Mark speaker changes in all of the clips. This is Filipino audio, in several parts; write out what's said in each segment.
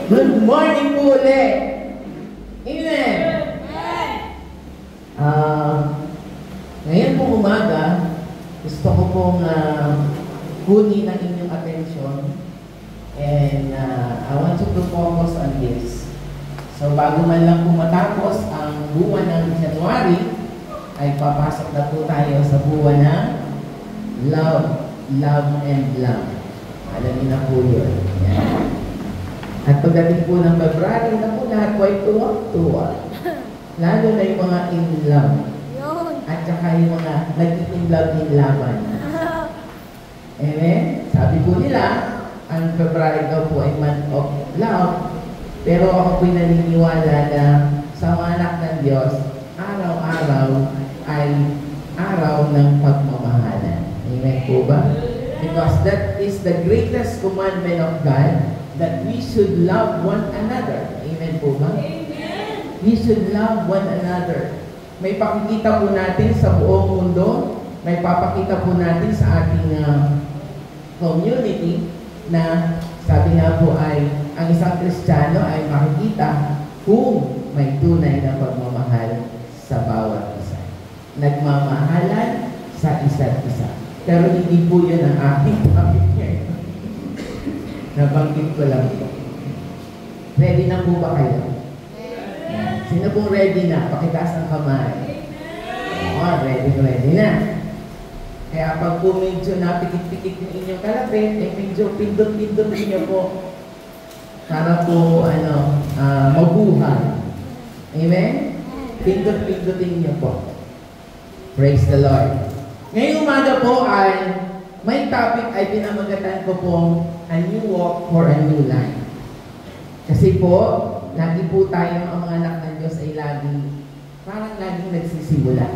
Speaker 1: Good morning po ulit. Amen. Ngayon pong umaga, gusto ko pong kunin ang inyong atensyon and I want you to focus on this. So bago man lang po matapos ang buwan ng January, ay papasok na po tayo sa buwan ng love, love and love. Alam niyo na po yun. Yan. At pagdating po ng February, na po lahat po ay tuwa-tuwa. Lalo na yung mga in love. At saka yung mga nag-in love in laban. Amen? Sabi po nila, ang February daw po ay month of love. Pero ako po'y naniniwala na sa mga anak ng Diyos, araw-araw ay araw ng pagmamahalan. Amen po ba? Because that is the greatest commandment of God, that we should love one another. Amen po ba? Amen. We should love one another. May pakikita po natin sa buong mundo, may papakita po natin sa ating community na sabi nga po ay ang isang Kristiyano ay makikita kung may tunay na pagmamahal sa bawat isa. Nagmamahalan sa isa't isa. Pero hindi po yun ang ating topic ngayon. Nabanggit ko lang po. Ready na po ba kayo? Sino pong ready na? Pakitaas ang kamay. Ready na. Kaya pag po medyo napikit-pikit yung inyong kalapit, medyo pindot-pindot niyo po para po mabuhay. Amen? Pindot-pindotin niyo po. Praise the Lord. Ngayong umaga po ay may topic ay pinamagatan ko pong a new walk for a new life. Kasi po, lagi po tayo, ang mga anak ng Diyos ay parang laging nagsisimula.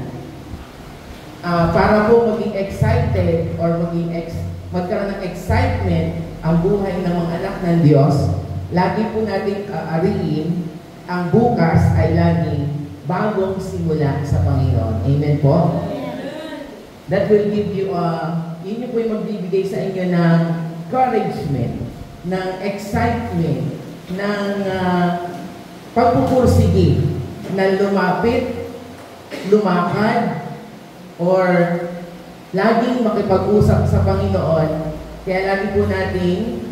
Speaker 1: Para po maging excited or magkaroon ng excitement ang buhay ng mga anak ng Diyos, lagi po natin ariin ang bukas ay laging bagong simula sa Panginoon. Amen po? That will give you yun yung po yung magbibigay sa inyo ng encouragement, ng excitement, ng pagpupursige na lumapit, lumakad, or laging makipag-usap sa Panginoon. Kaya lagi po natin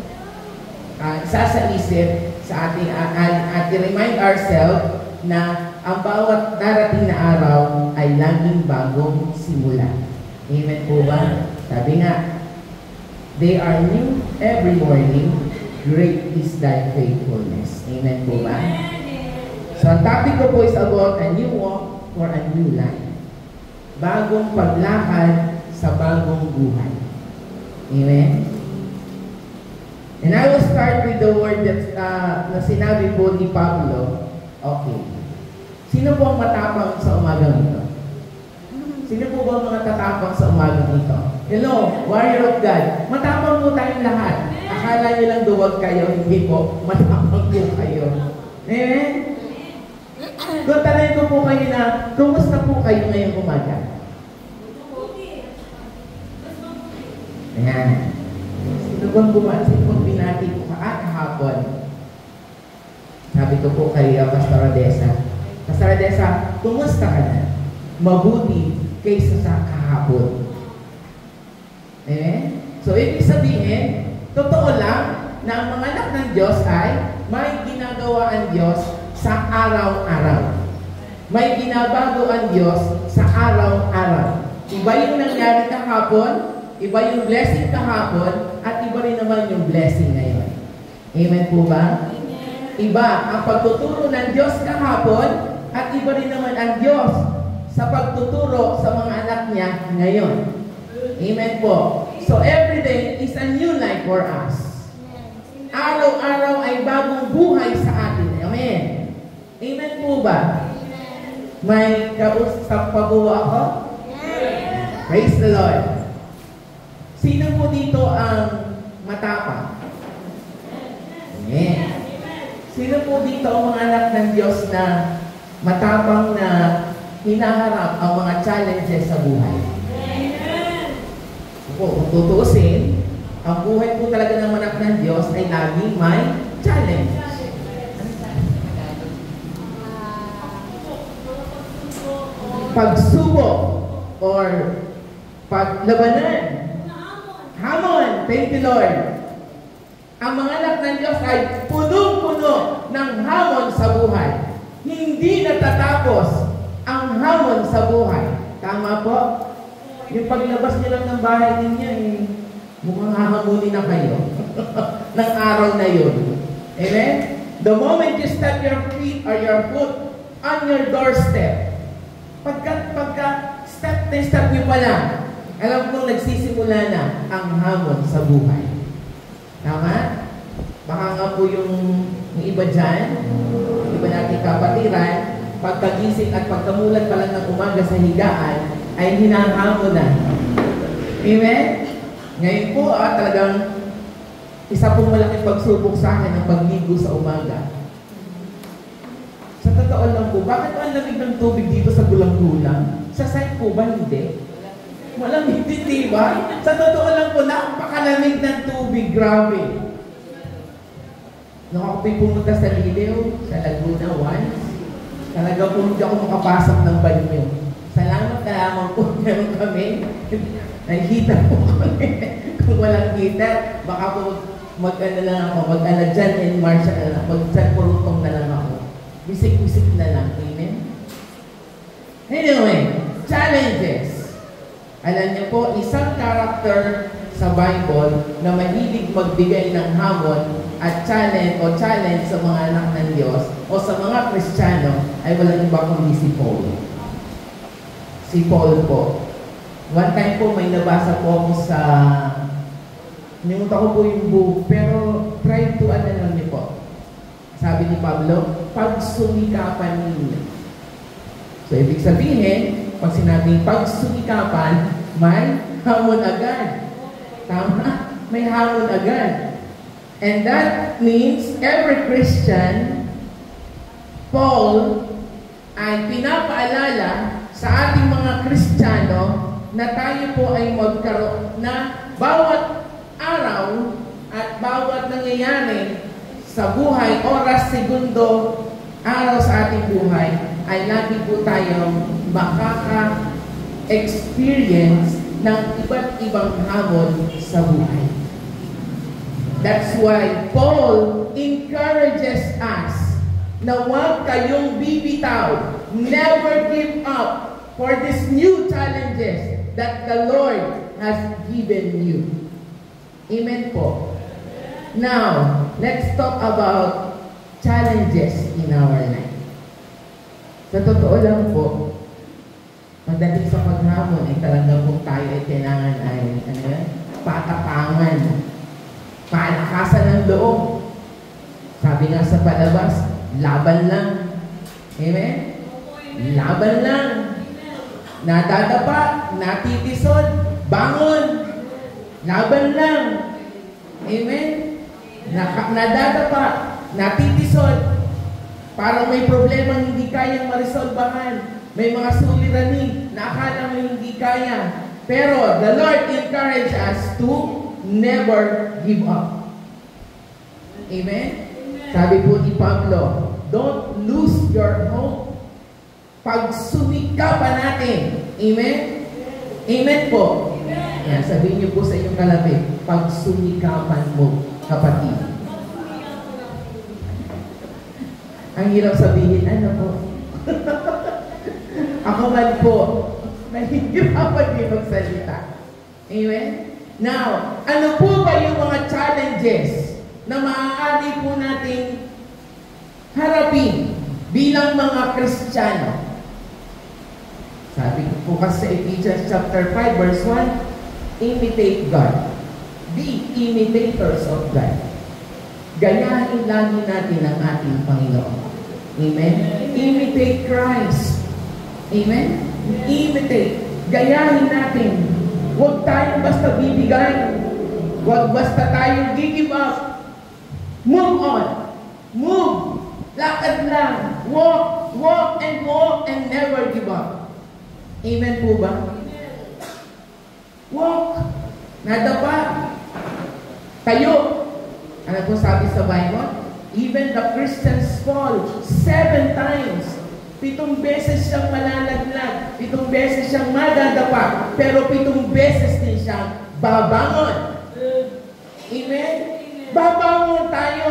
Speaker 1: isasaisip sa ating at remind ourselves na ang bawat darating na araw ay laging bagong simula. Amen po ba? Sabi nga, they are new every morning, great is thy faithfulness. Amen po ba? So ang topic ko po is about a new walk for a new life. Bagong paglakad sa bagong buhay. Amen? And I will start with the word that na sinabi po ni Pablo. Okay. Sino po ang matapang sa umagang ito? Sino po ba ang mga tatapang sa umagang ito? Hello, warrior of God. Matapang po tayong lahat. Akala nyo lang duwag kayo, hindi po. Matapang po kayo. Amen? Kung tanay ko po kayo na, kumusta po kayo ngayong umaga? Ayan. Sino bang bumansin po binati po kahapon? Sabi ko po kay Pastor Odessa, Pastor Odessa, kumusta ka na? Mabuti kaysa sa kahapon. So, ibig sabihin, totoo lang na ang mga anak ng Diyos ay may ginagawa ang Diyos sa araw-araw. May ginabago ang Diyos sa araw-araw. Iba yung nangyari kahapon, iba yung blessing kahapon, at iba rin naman yung blessing ngayon. Amen po ba? Iba ang pagtuturo ng Diyos kahapon, at iba rin naman ang Diyos sa pagtuturo sa mga anak niya ngayon. Amen po. So every day is a new life for us. Araw-araw ay bagong buhay sa atin. Amen. Amen po ba? May kausap pa po ako? Praise the Lord. Sino po dito ang matapang? Amen. Sino po dito ang mga anak ng Diyos na matapang na hinaharap ang mga challenges sa buhay? Kung tutuusin, ang buhay po talaga ng anak ng Diyos ay laging may challenge. pagsubok or paglabanan. Hamon. Thank you, Lord. Ang mga anak ng Diyos ay punong-puno ng hamon sa buhay. Hindi natatapos ang hamon sa buhay. Tama po? Yung paglabas niyo lang ng bahay ninyo, mukhang hahamunin na kayo ng araw na yun. Amen? The moment you step your feet or your foot on your doorstep, pagka step na step niyo pa lang, alam kong nagsisimula na ang hamon sa buhay. Tama? Baka nga po yung iba dyan, iba nating kapatiran, pagkagising at pagkamulat pa lang ng umaga sa higaan, ay hinahamon na. Amen? Ngayon po, talagang isa pong malaking pagsubok sa akin ang pagligo sa umaga. Sa totoo lang po, bakit ang lamig ng tubig dito sa gulang-gulang? Sa site po ba? Hindi. Malamig din, di ba? Sa totoo lang po, napakalamig ng tubig. Grabe. Nung ako po'y pumunta sa Liliw, sa Laguna once, talaga po hindi ako makapasok ng banyo. Salamat na lamang po meron kami. Nag-heater po kami. Kung walang heater, baka po mag-ano lang ako, mag-ano dyan in March na lang, mag-dyan purutong na lang ako. Bisik-bisik na lang. Amen? Anyway, challenges. Alam niyo po, isang character sa Bible na mahilig magbigay ng hamon at challenge sa mga anak ng Diyos o sa mga Kristiyano ay walang iba kundi si Paul. Si Paul po. One time po may nabasa po ako sa nimunta ko po yung book, pero try to lang niyo po. Sabi ni Pablo, pagsumikapan ninyo. So, ibig sabihin, pag sinabing pagsumikapan, may hamon agad. Tama? May hamon agad. And that means every Christian, Paul, ay pinapaalala sa ating mga Kristiyano na tayo po ay magkaroon na bawat araw at bawat nangyayari sa buhay, oras, segundo, araw sa ating buhay, ay lagi po tayong makaka-experience ng iba't ibang hamon sa buhay. That's why Paul encourages us na huwag kayong bibitaw, never give up for these new challenges that the Lord has given you. Amen po. Now, let's talk about challenges in our life. Sa totoo lang po, pagdating sa paghamon ay talagang kung tayo ay kailangan ay patapangan, palakasan ng loob. Sabi nga sa palabas, laban lang. Amen? Laban lang. Nadadapa, natitisod, bangon. Laban lang. Amen? Nadadapa, natitisod. Parang may problema hindi kayang marisolbahan. May mga suliranin na akala mo hindi kaya. Pero the Lord encourages us to never give up. Amen? Sabi po ni Pablo, don't lose your hope. Pagsumikapan natin. Amen? Amen po. Yan, sabihin niyo po sa inyong kalabi, pagsumikapan mo, kapatid. Ang hirap sabihin, ano po? Ako man po, nahihirapan din magsalita. Amen? Now, ano po ba yung mga challenges na maaari po nating harapin bilang mga Kristiyano? Sabi ko po kasi sa Ephesians chapter 5 verse 1, imitate God. Be imitators of God. Gayahin lagi natin ang ating Panginoon. Amen? Imitate Christ. Amen? Imitate. Gayahin natin. Huwag tayong basta bibigay. Huwag basta tayong give up. Move on. Move. Lakad lang. Walk, walk, and never give up. Amen po ba? Walk. Nadapa. Tayo. Ano po sabi sa Bible? Even the Christians fall 7 times 7 beses siyang malalaglag, 7 beses siyang madadapa, pero 7 beses din siyang babangon. Amen? Babangon tayo.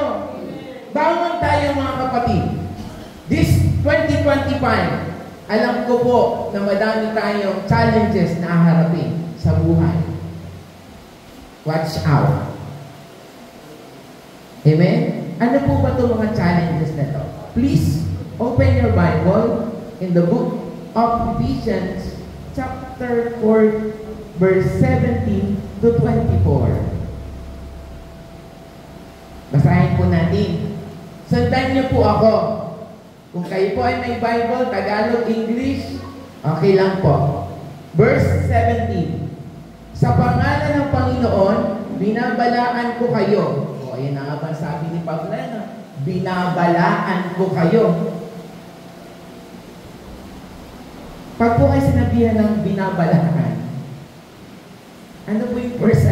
Speaker 1: Bangon tayo mga kapatid. This 2025, alam ko po na madami tayong challenges na haharapin sa buhay. Watch out. Amen? Ano po ba itong mga challenges na ito? Please, open your Bible in the book of Ephesians chapter 4 verse 17 to 24. Basahin po natin. Sundan niyo po ako. Kung kayo po ay may Bible, Tagalog, English, okay lang po. Verse 17. Sa pangalan ng Panginoon, binabalaan ko kayo. O, ayan na nga ba sabi ni Pablo, binabalaan ko kayo. Pag po ay sinabihan ng binabalaan, ano po yung first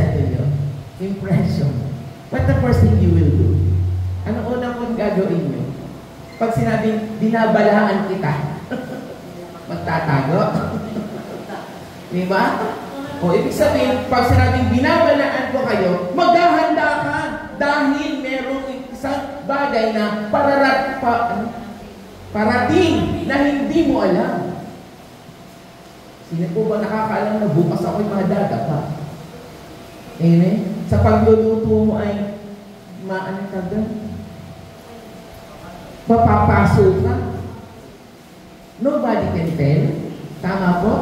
Speaker 1: impression? What the first thing you will do? Ano unang mong gagawin nyo? Pag sinabing binabalaan kita, magtatago? Diba? O ibig sabihin, pag sinabing binabalaan ko kayo, maghahanda ka dahil merong isang bagay na parating na hindi mo alam. Sino po ba nakakaalam na bukas ako'y madadapa? Amen? Sa pagluluto mo ay maano ka doon? Papapasok ka? Nobody can tell. Tama po?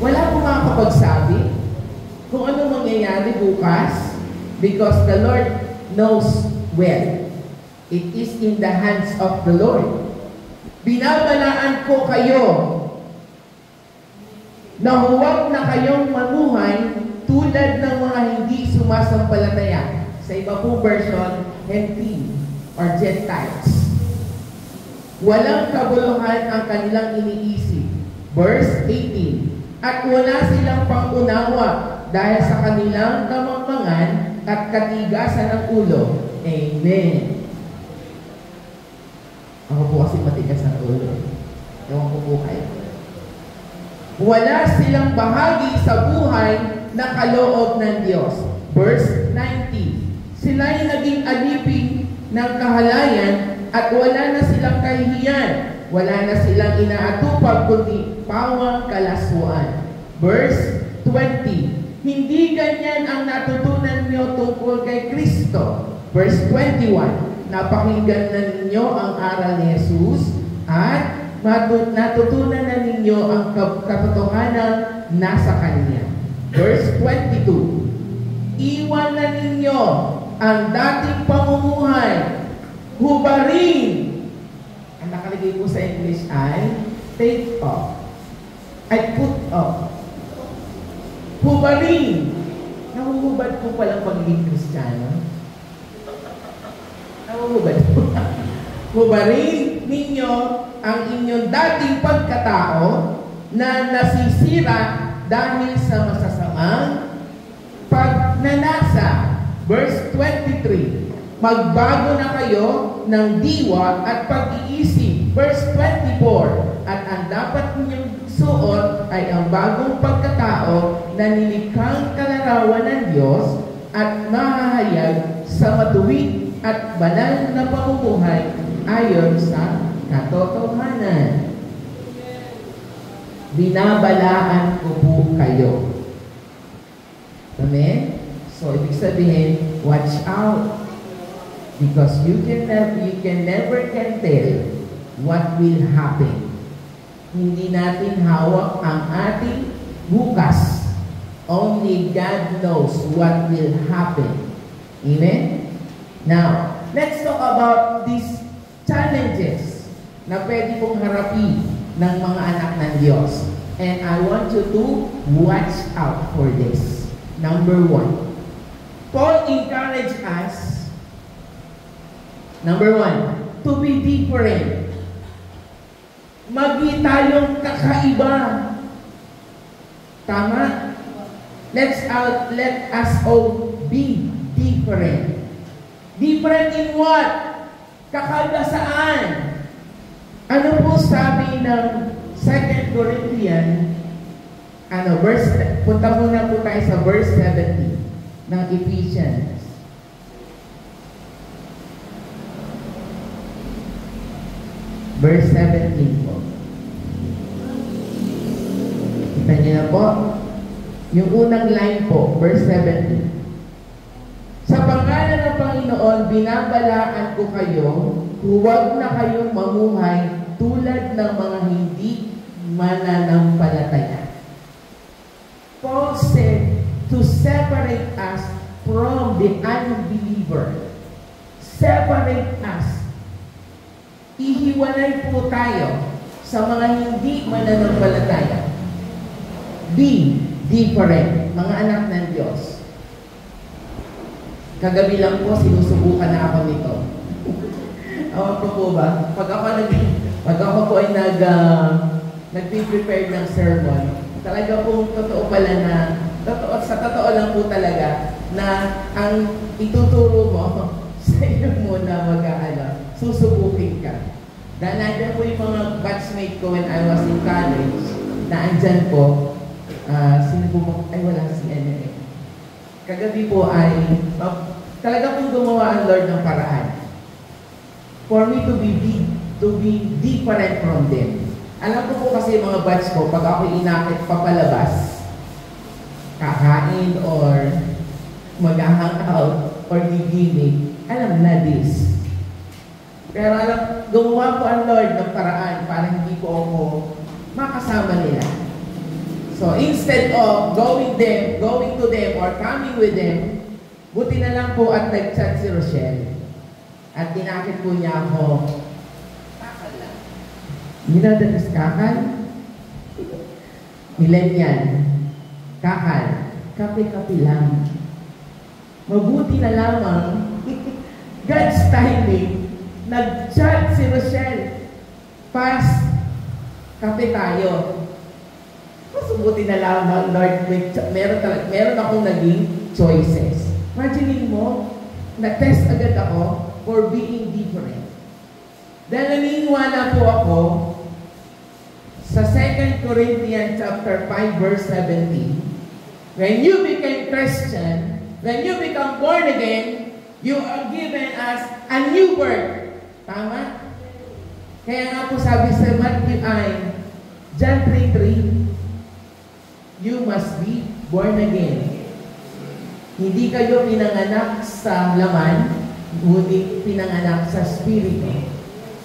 Speaker 1: Wala po makakapagsabi kung ano mangyayari bukas because the Lord knows well. It is in the hands of the Lord. Binabalaan ko kayo na huwag na kayong mamuhay tulad ng mga hindi sumasampalataya. Sa iba pong version, Hentin or Gentiles. Walang kabuluhan ang kanilang iniisip. Verse 18. At wala silang pangunawa dahil sa kanilang kamangmangan at katigasan ng ulo. Amen. Ako po kasi matigas ang ulo. Ewan ko po kayo. Wala silang bahagi sa buhay na kaloob ng Diyos. Verse 19. Sila'y naging alipin ng kahalayan at wala na silang kahihiyan. Wala na silang inaatupag kundi pawang kalaswaan. Verse 20. Hindi ganyan ang natutunan niyo tungkol kay Kristo. Verse 21. Napakinggan na ninyo ang aral ni Jesus at natutunan na ninyo ang katotohanan nasa Kanya. Verse 22. Iwan na ninyo ang dating pamumuhay. Hubarin. Ang nakalagay po sa English ay take off. Ay put off. Hubarin. Nahuhubad po palang pagiging Kristiyano. Nahuhubad po. Hubarin ninyo ang inyong dating pagkatao na nasisira dahil sa masasamang pagnanasa. Verse 23. Magbago na kayo ng diwa at pag-iisip. Verse 24. At ang dapat ninyong suot ay ang bagong pagkatao na nilikhang kalarawan ng Diyos at mahahayag sa matuwid at banal na pamumuhay ayon sa katotohanan. Binabalaan ko po kayo. Amen? So, ibig sabihin, watch out. Because you can never tell what will happen. Hindi natin hawak ang ating bukas. Only God knows what will happen. Amen? Now, let's talk about these challenges na pwede pong harapin ng mga anak ng Diyos. And I want you to watch out for this. Number 1. Paul encouraged us, number 1, to be different. Magi tayong kakaiba. Tama? Let us all be different. Different in what? Kakaiba saan? Ano po sabi ng 2 Corinthians, punta muna po tayo sa verse 17 ng Ephesians. Verse 17 po. Kita niyo na po. Yung unang line po, verse 17. Sa pangalan ng Panginoon, binabalaan ko kayo, huwag na kayong mamuhay tulad ng mga hindi mananampalataya. Paul said to separate us from the unbeliever. Separate us. Ihiwalay po tayo sa mga hindi mananampalataya. Be different, mga anak ng Diyos. Kagabi lang po, sinusubukan na ako nito. Awan ko po ba? Pag ako po ay nag-prepare ng sermon, talaga po totoo pala na, sa totoo lang po talaga, na ang ituturo mo, sa iyo muna susubukin ka. Dahil nandiyan po yung mga batchmate ko when I was in college, na andyan po, wala si NNA. Kagabi po ay, talaga pong gumawa ang Lord ng paraan. For me to be different from them. Alam ko po kasi mga batch ko, pag ako inakit papalabas, kakain or mag-hang out or giginig, alam na this. Pero gumawa po ang Lord ng paraan para hindi po ako makasama nila. So instead of going to them or coming with them, buti na lang po at nag-chat si Rochelle. At tinakit po niya ako, kakal lang. Minadalas kakal? Millennial. Kakal. Kape-kape lang. Mabuti na lamang, God's timing, nag-chat si Rochelle. Fast, kape tayo. Mas buti na lamang, Lord, meron akong naging choices. Imagine mo, na-test agad ako for being different. Dahil naniniwala po ako sa 2 Corinthians chapter 5 verse 17, when you become Christian, when you become born again, you are given us a new birth. Tama? Kaya nga po sabi sa Matthew John 3:3, you must be born again. Hindi kayo pinanganak sa laman, ngunit pinanganak sa Espiritu.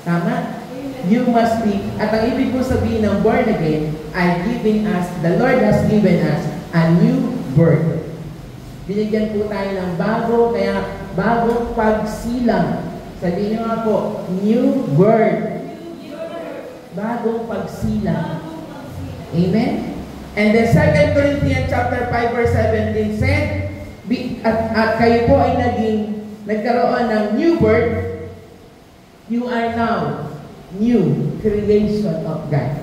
Speaker 1: Tama? You must be, at ang ibig ko sabihin ng born again, the Lord has given us a new birth. Binigyan po tayo ng bago, kaya bagong pagsilang. Sabihin nyo nga po, new birth. Bagong pagsilang. Amen? And then 2 Corinthians chapter 5 verse 17 said, at kayo po ay nagkaroon ng new birth, you are now new creation of God.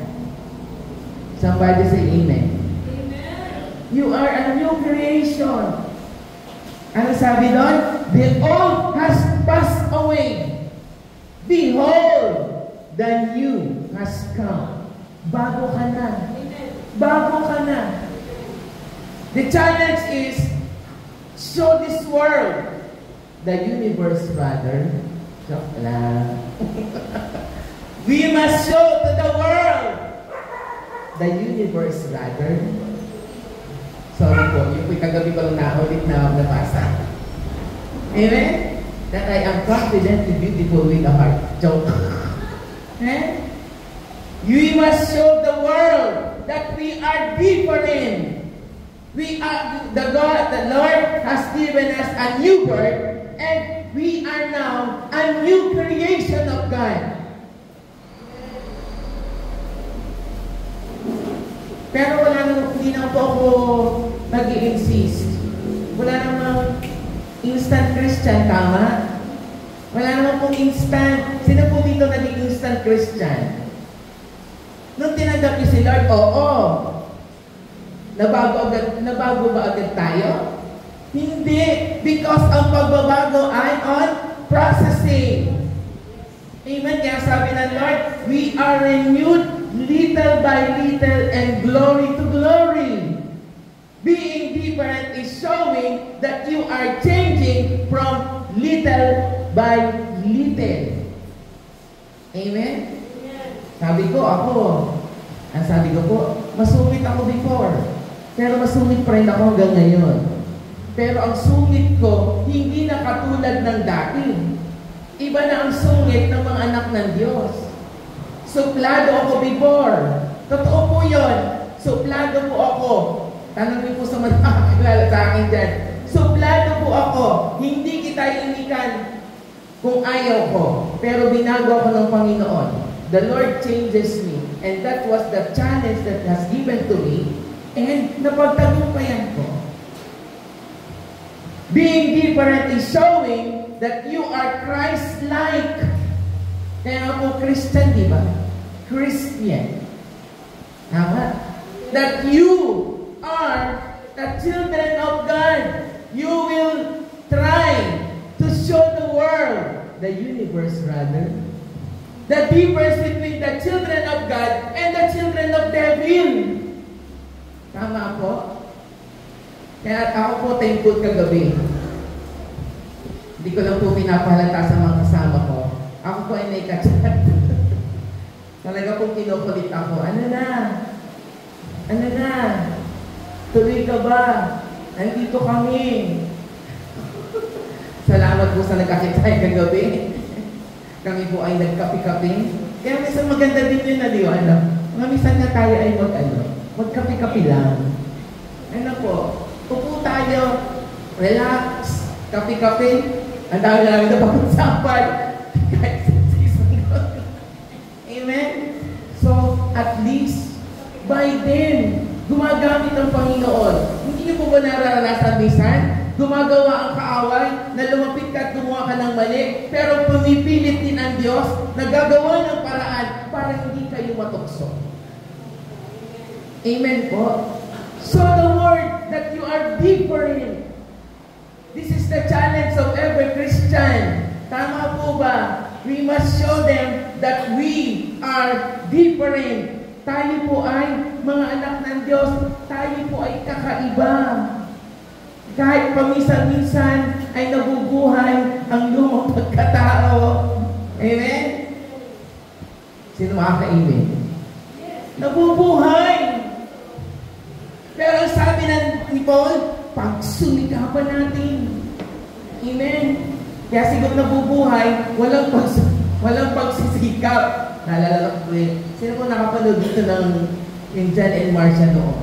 Speaker 1: Somebody say amen. Amen. You are a new creation. Ano sabi doon? The old has passed away. Behold, the new has come. Bago ka na. Bago ka na. The challenge is, show this world, the universe rather. Joke lang. We must show to the world, the universe rather. Sorry po, yung kagabi ko lang naulit na nabasa. Amen? That I am confidently beautiful with a heart. Joke. Eh? We must show the world that we are different. We are, the Lord has given us a new birth, and we are now a new creation of God. Pero hindi na po ako nag-i-insist. Wala namang instant Christian, tama? Wala namang pong instant. Sino po dito naging instant Christian? Nung tinanggap niyo si Lord, oo. Nabago ba agad tayo? Hindi. Because ang pagbabago ay on processing. Amen. Kaya sabi ng Lord, we are renewed little by little and glory to glory. Being different is showing that you are changing from little by little. Amen? Sabi ko, sabi ko po, masungit ako before. Pero masungit pa rin ako hanggang ngayon. Pero ang sungit ko, hindi na katulad ng dati. Iba na ang sungit ng mga anak ng Diyos. Suplado ako before. Totoo po yun. Suplado po ako. Tanongin po sa mga nakakilala sa akin dyan. Suplado po ako. Hindi kita inikan kung ayaw ko. Pero binago ako ng Panginoon. The Lord changes me. And that was the challenge that has given to me. And napagtagumpayan ko. Being different is showing that you are Christ-like. Kaya nga po Christian, di ba? Christian. Tama? That you are the children of God. You will try to show the world, the universe rather, the difference between the children of God and the children of devil. Tama po? Kaya ako po thankful kagabi. Hindi ko lang po pinapahalata sa mga kasama ko. Ako po ay naikachat. Talaga pong kinukulit ako. Ano na? Tuloy ka ba? Nandito kami. Salamat po sa nagkakitay kagabi. Kami po ay nagkapi-kapi. Kaya minsan maganda din yun na liwan. Mga minsan na tayo ay magkapi-kapi lang. Ano po? Upo tayo. Relax. Kapi-kapi. Ang dami na namin na pag-usapan. Amen? So, at least, by then, gumagamit ang Panginoon. Hindi niyo po ba nararanasan minsan? Gumagawa ang kaaway na lumapit ka at gumawa ka ng mali, pero pumipilit din ang Diyos na gagawa ng paraan para hindi kayo matukso. Amen po? So the word that you are different. This is the challenge of every Christian. Tama po ba? We must show them that we are different. Tayo po ay mga anak ng Diyos. Tayo po ay kakaiba. Kahit paminsan-minsan ay nabubuhay ang lumang pagkatao. Amen? Sino makaka-amen? Nabubuhay. Pero sabi ni Paul, pagsumikapan natin. Amen? Kaya siguro nabubuhay, walang pagsisikap. Naalala ko eh. Sino po nakapanood dito ng yung John and Marcia noon?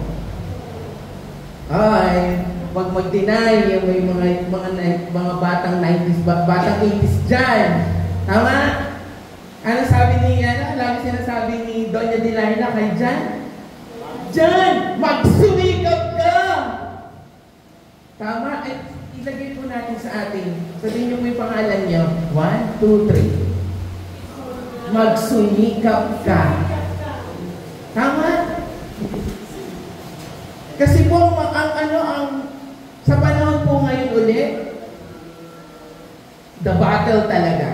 Speaker 1: Ay, pag mag-deny, yung may mga batang 90s, batang 80s dyan. Tama? Ano sabi ni, lagi sinasabi ni Doña Delilah kay John? John, magsumikap ka! Tama? Ay, ilagay po natin sa atin. Sabihin niyo mo yung pangalan niyo. 1, 2, 3. Magsumikap ka. Tama? Kasi po, sa panahon po ngayon ulit, the battle talaga.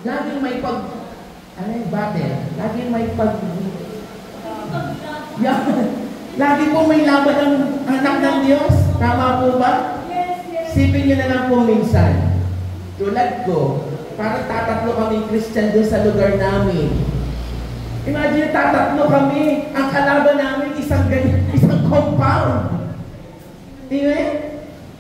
Speaker 1: Laging may battle? Laging may lagi po may laban ng anak ng Diyos. Tama po ba? Sipin nyo na lang po minsan. Tulad ko, parang tatatlo kaming Christian doon sa lugar namin. Imagine, tatatlo kami. Ang kalaban namin, isang compound. Amen?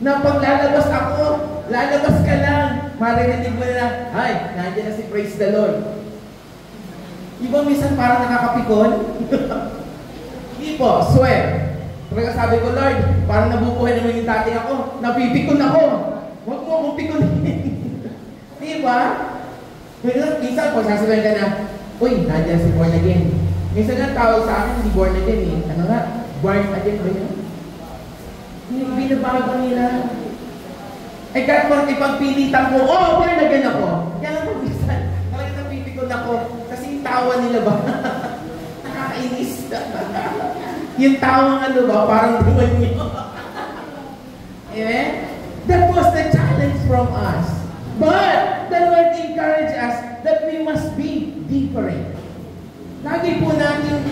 Speaker 1: Na pag lalabas ako, lalabas ka lang. Maririnig mo na, ay, nandiyan na si Praise the Lord. Iba minsan parang nakakapikon. Hindi po, swear. Talaga sabi ko, Lord, parang nabubuhay naman yung dati ako. Napipikon ako. Huwag mo akong pikunin. Di ba? Minsan po, sasabihin ka na, uy, nandiyan si born again. Minsan nga tawag sa akin, hindi born again eh. Ano nga? Born again ba yun? Binabago nila. Eh, kahit pang ipagpilitan ko, born again ako. Kaya lang po, minsan, talagang napipikon ako. Kasi yung tawa nila ba? Nakakainis. Yung tawang parang demonyo. Amen? That was the challenge from us. But the Lord encouraged us that we must different. Lagi po natin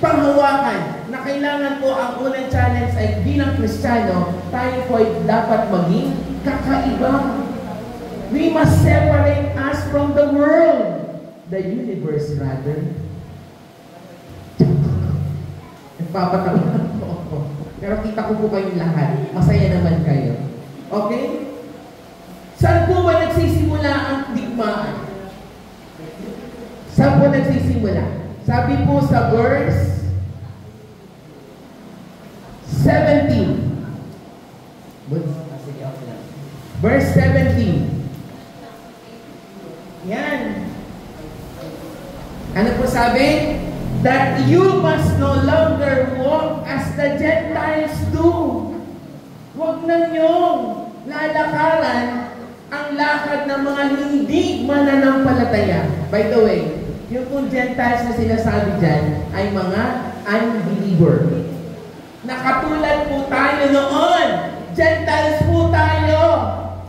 Speaker 1: panghawakan na kailangan po ang unang challenge ay bilang Kristiyano, tayo po ay dapat maging kakaiba. We must separate us from the world. The universe rather. Nagpapatawa po ako. Pero kita ko po kayong lahat. Masaya naman kayo. Okay? Saan po ba nagsisimula ang digmaan? Saan po nagsisimula? Sabi po sa verse 17. Verse 17. Yan. Ano po sabi? That you must no longer walk as the Gentiles do. Huwag na niyong lalakaran ang lakad ng mga hindi mananampalataya. By the way, yung kung Gentiles na sinasabi dyan ay mga unbeliever. Nakatulad po tayo noon. Gentiles po tayo.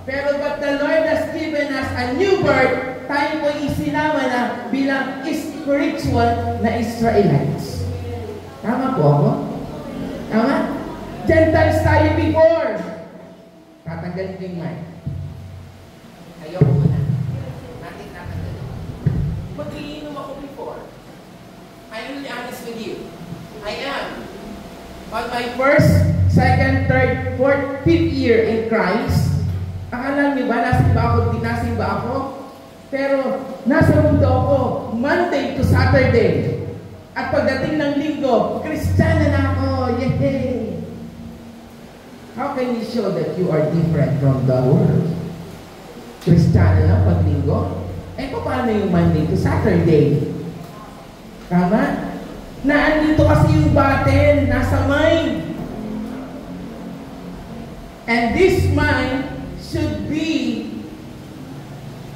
Speaker 1: Pero but the Lord has given us a new birth, tayo po isinama na bilang spiritual na Israelites. Tama po ako? Tama? Gentiles tayo before. Tatanggalin ko yung mic. Ayaw ko na. Natin tatanggalin. Mag-iinom ako before. I'm really honest with you. I am. On my first, second, third, fourth, fifth year in Christ, akala niyo ba, nasimba ako? Pero, nasa mundo ako, Monday to Saturday. At pagdating ng linggo, Kristiyana na ako, yay! How can you show that you are different from the world? Kristiyana lang pag linggo? Eh, paano yung Monday to Saturday? Tama? Naandito kasi yung battle, nasa mind. And this mind should be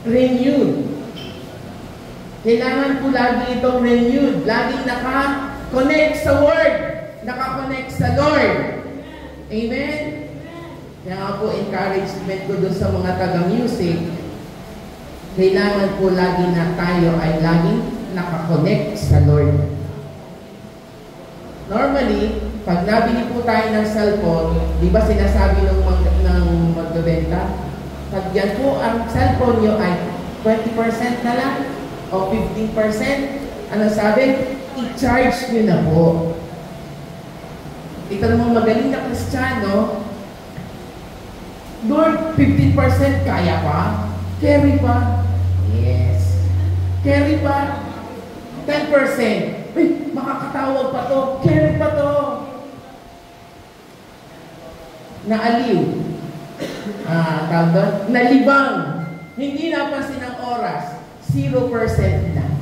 Speaker 1: renewed. Kailangan po lagi itong renewed. Laging naka-connect sa Word. Naka-connect sa Lord. Amen? Kaya nga po, encouragement ko doon sa mga taga-music, kailangan po lagi na tayo ay laging naka-connect sa Lord. Normally, pag nabili po tayo ng cellphone, di ba sinasabi ng magbebenta? Pag yan po, ang cellphone nyo ay 20% na lang o 15%, ano sabi? I-charge nyo na po. Ito namang magaling na Kristiyano, Lord, 15% kaya pa? Carry pa? Yes. Carry pa? 10%. Uy, makakatawag pa to. Carry pa to. Naaliw. Tawag doon? Nalibang. Hindi napansin ang oras. 0% na.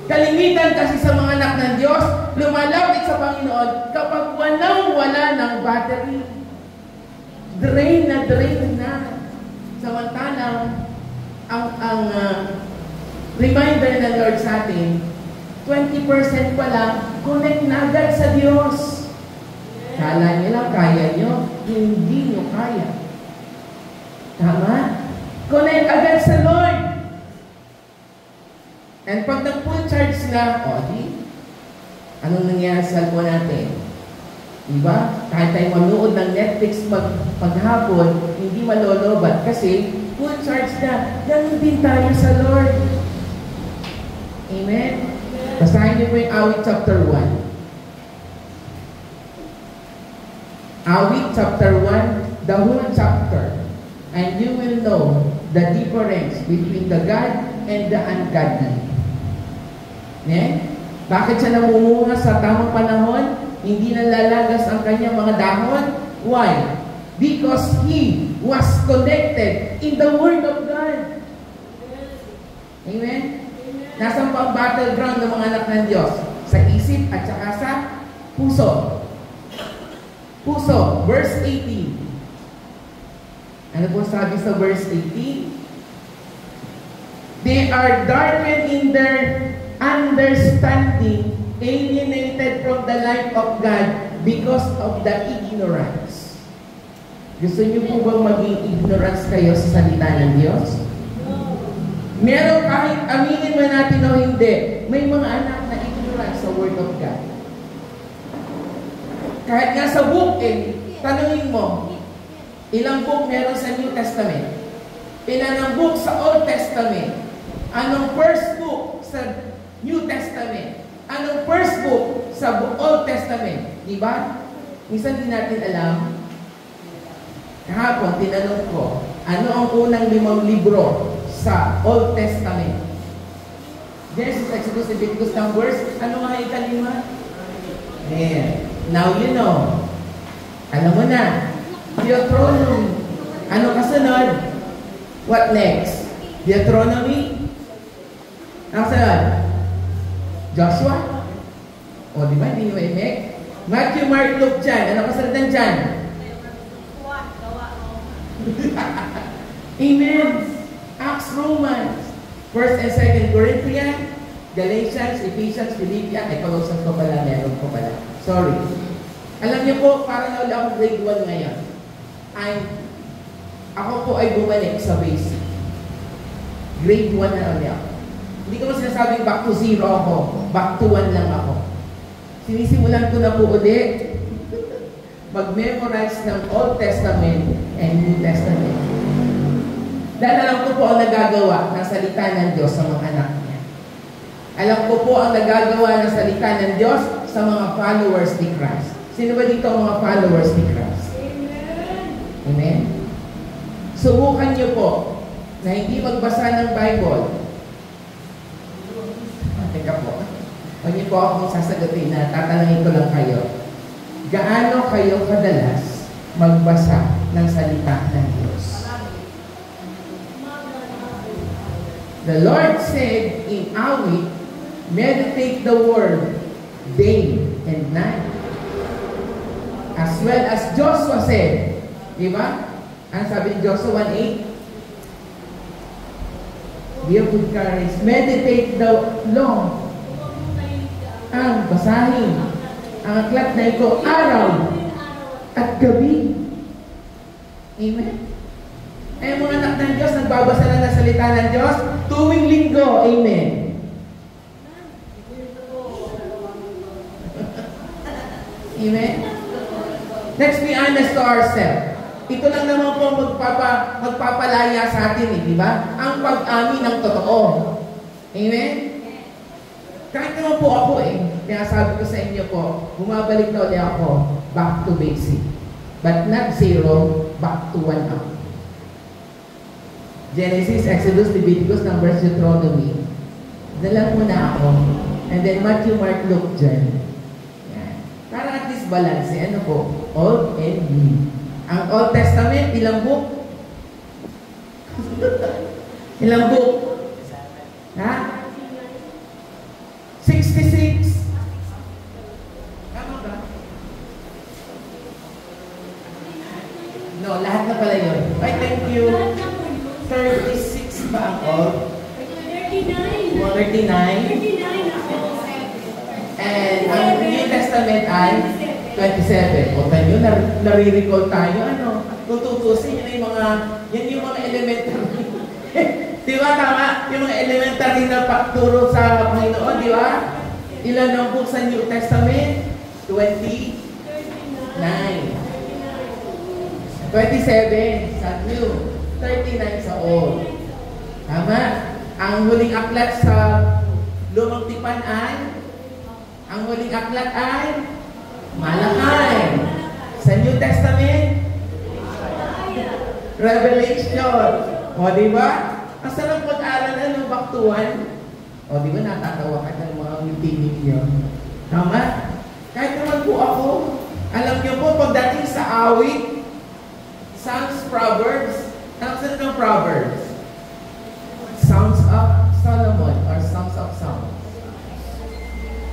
Speaker 1: Kalimitan kasi sa mga anak ng Diyos, lumalapit sa Panginoon kapag wala ng battery. Drain na. Samantalang, ang reminder ng Lord sa atin, 20% pa lang, connect na agad sa Diyos. Kala niyo lang, kaya niyo, hindi niyo kaya. Tama? Connect agad sa Lord. And pag nag-full charge na, anong nangyari sa cellphone natin? Diba? Kahit tayo manood ng Netflix paghapon, hindi malolobat kasi full charge na. Ganun din tayo sa Lord. Amen? Basahin niyo po yung Awit chapter 1. Awit chapter 1, the whole chapter. And you will know the difference between the God and the ungodly. Bakit siya namumunga sa tamang panahon? Hindi nalalagas ang kanyang mga dahon? Why? Because he was connected in the Word of God. Amen? Nasaan pa ang battleground ng mga anak ng Diyos? Sa isip at saka sa puso. Puso. Verse 18. Ano po sabi sa verse 18? They are darkened in their understanding, alienated from the light of God because of the ignorance. Gusto niyo po bang maging ignorance kayo sa salita ng Diyos? Meron kahit aminin man natin o hindi, may mga anak na ignorant sa Word of God. Kahit nga sa book, tanungin mo, ilang book meron sa New Testament? Ilan ang book sa Old Testament? Anong first book sa New Testament? Anong first book sa Old Testament? Diba? Minsan din natin alam. Kahapon, tinanong ko, ano ang unang 5 libro sa Old Testament? Genesis, Exodus, Leviticus, Numbers. Ano nga ikalima? Ayan. Now you know. Alam mo na. Deuteronomy. Ano kasunod? What next? Deuteronomy? Ang sunod? Joshua? O, di ba? Hindi nyo i-make? Matthew, Mark, Luke, John. Ano kasunod ng John? Amen. Acts, Romans, 1st and 2nd Corinthians, Galatians, Ephesians, Philippians, Colossians ko pala, meron ko pala. Sorry. Alam niyo po, parang wala akong grade 1 ngayon. Ako po ay bumalik sa basic. Grade 1 na ulit ako. Hindi ko sinasabing back to 0 ako. Back to 1 lang ako. Sinisimulan ko na po ulit mag-memorize ng Old Testament and New Testament. Dahil alam ko po ang nagagawa ng salita ng Diyos sa mga anak niya. Alam ko po ang nagagawa ng salita ng Diyos sa mga followers ni Christ. Sino ba dito ang mga followers ni Christ? Amen. Amen. Subukan niyo po na hindi magbasa ng Bible. Teka po. Huwag niyo po akong sasagutin na tatanungin ko lang kayo. Gaano kayo kadalas magbasa ng salita ng Diyos? The Lord said in awit, meditate the word day and night. As well as Joshua said, di ba? Ang sabi ni Joshua 1:8, be of good courage, meditate the law. Ang basahin, ang aklat na ito, araw at gabi. Amen? Ay, mga anak ng Diyos, nagbabasa na ng salita ng Diyos, tuwing linggo. Amen. Amen? Let's be honest to ourselves. Ito lang naman po magpapalaya sa atin, di ba? Ang pag-amin ng totoo. Amen? Kahit naman po ako kaya sabi ko sa inyo po, bumabalik na ulit ako back to basic. But not 0, back to 1 up. Genesis, Exodus, Leviticus, Numbers, Deuteronomy. Dalang muna ako. And then Matthew, Mark, Luke, John. Yan. Para at least balance. Ano po? Old and New. Ang Old Testament, ilang book? Ilang book? Ha? 66. Tama ba? No, lahat na pala yun. Ay, thank you. 36 ba ang old? 39. 39. And ang New Testament ay 27. O tayo, nare-recall tayo. Ano? Tututusin yun yung mga elementary. Di ba tama? Yung mga elementary na pagturo sa Panginoon, di ba? Ilan ang book sa New Testament? 29. 27 sa New. 39 sa Old. Tama? Ang huling aklat sa Lumang Tipan ay Malakay. Sa New Testament, Revelation. O, di ba? Ang sarap pag-aral baktuan. O, di ba natatawa ka ng mga meeting niyo? Tama? Kahit naman po ako, alam niyo po, pagdating sa awit, Psalms, Proverbs, ang sarap ng Proverbs? Songs of Solomon or Songs of Songs.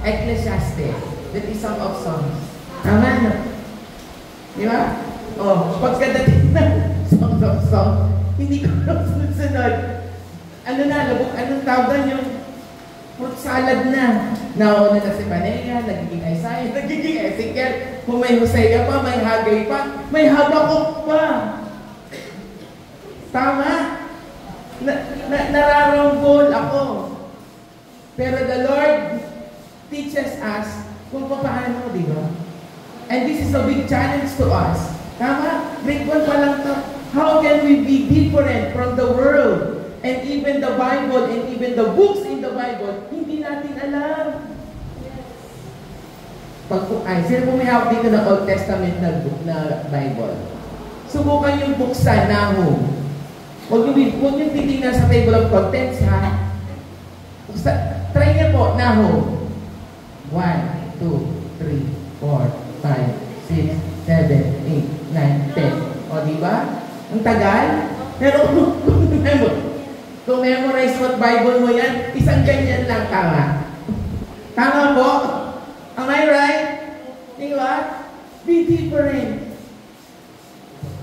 Speaker 1: Ecclesiastes, that is Song of Songs. Tama na? Di ba? O, pagkadating na Songs of Songs, hindi ko lang sunod-sunod. Anong tawag yung fruit salad na. Nauna na si Panea, nagiging Isaiah, nagiging Ezekiel. Kung may Hosea pa, may Haggai pa, may Habakuk pa. Tama? Nararamble ako. Pero the Lord teaches us kung paano, di ba? And this is a big challenge to us. Tama? Grade 1 pa lang to. How can we be different from the world? And even the Bible, and even the books in the Bible, hindi natin alam. Sino po may hawak dito ng Old Testament na Bible? Subukan yung buksan, Nahum. Huwag yung titingnan sa table of contents, ha? Try niya po, Nahum. 1, 2, 3, 4, 5, 6, 7, 8, 9, 10. O, diba? Ang tagal. Pero kung memorize what Bible mo yan, isang ganyan lang, tama. Tama po? Am I right? Diba? Be different.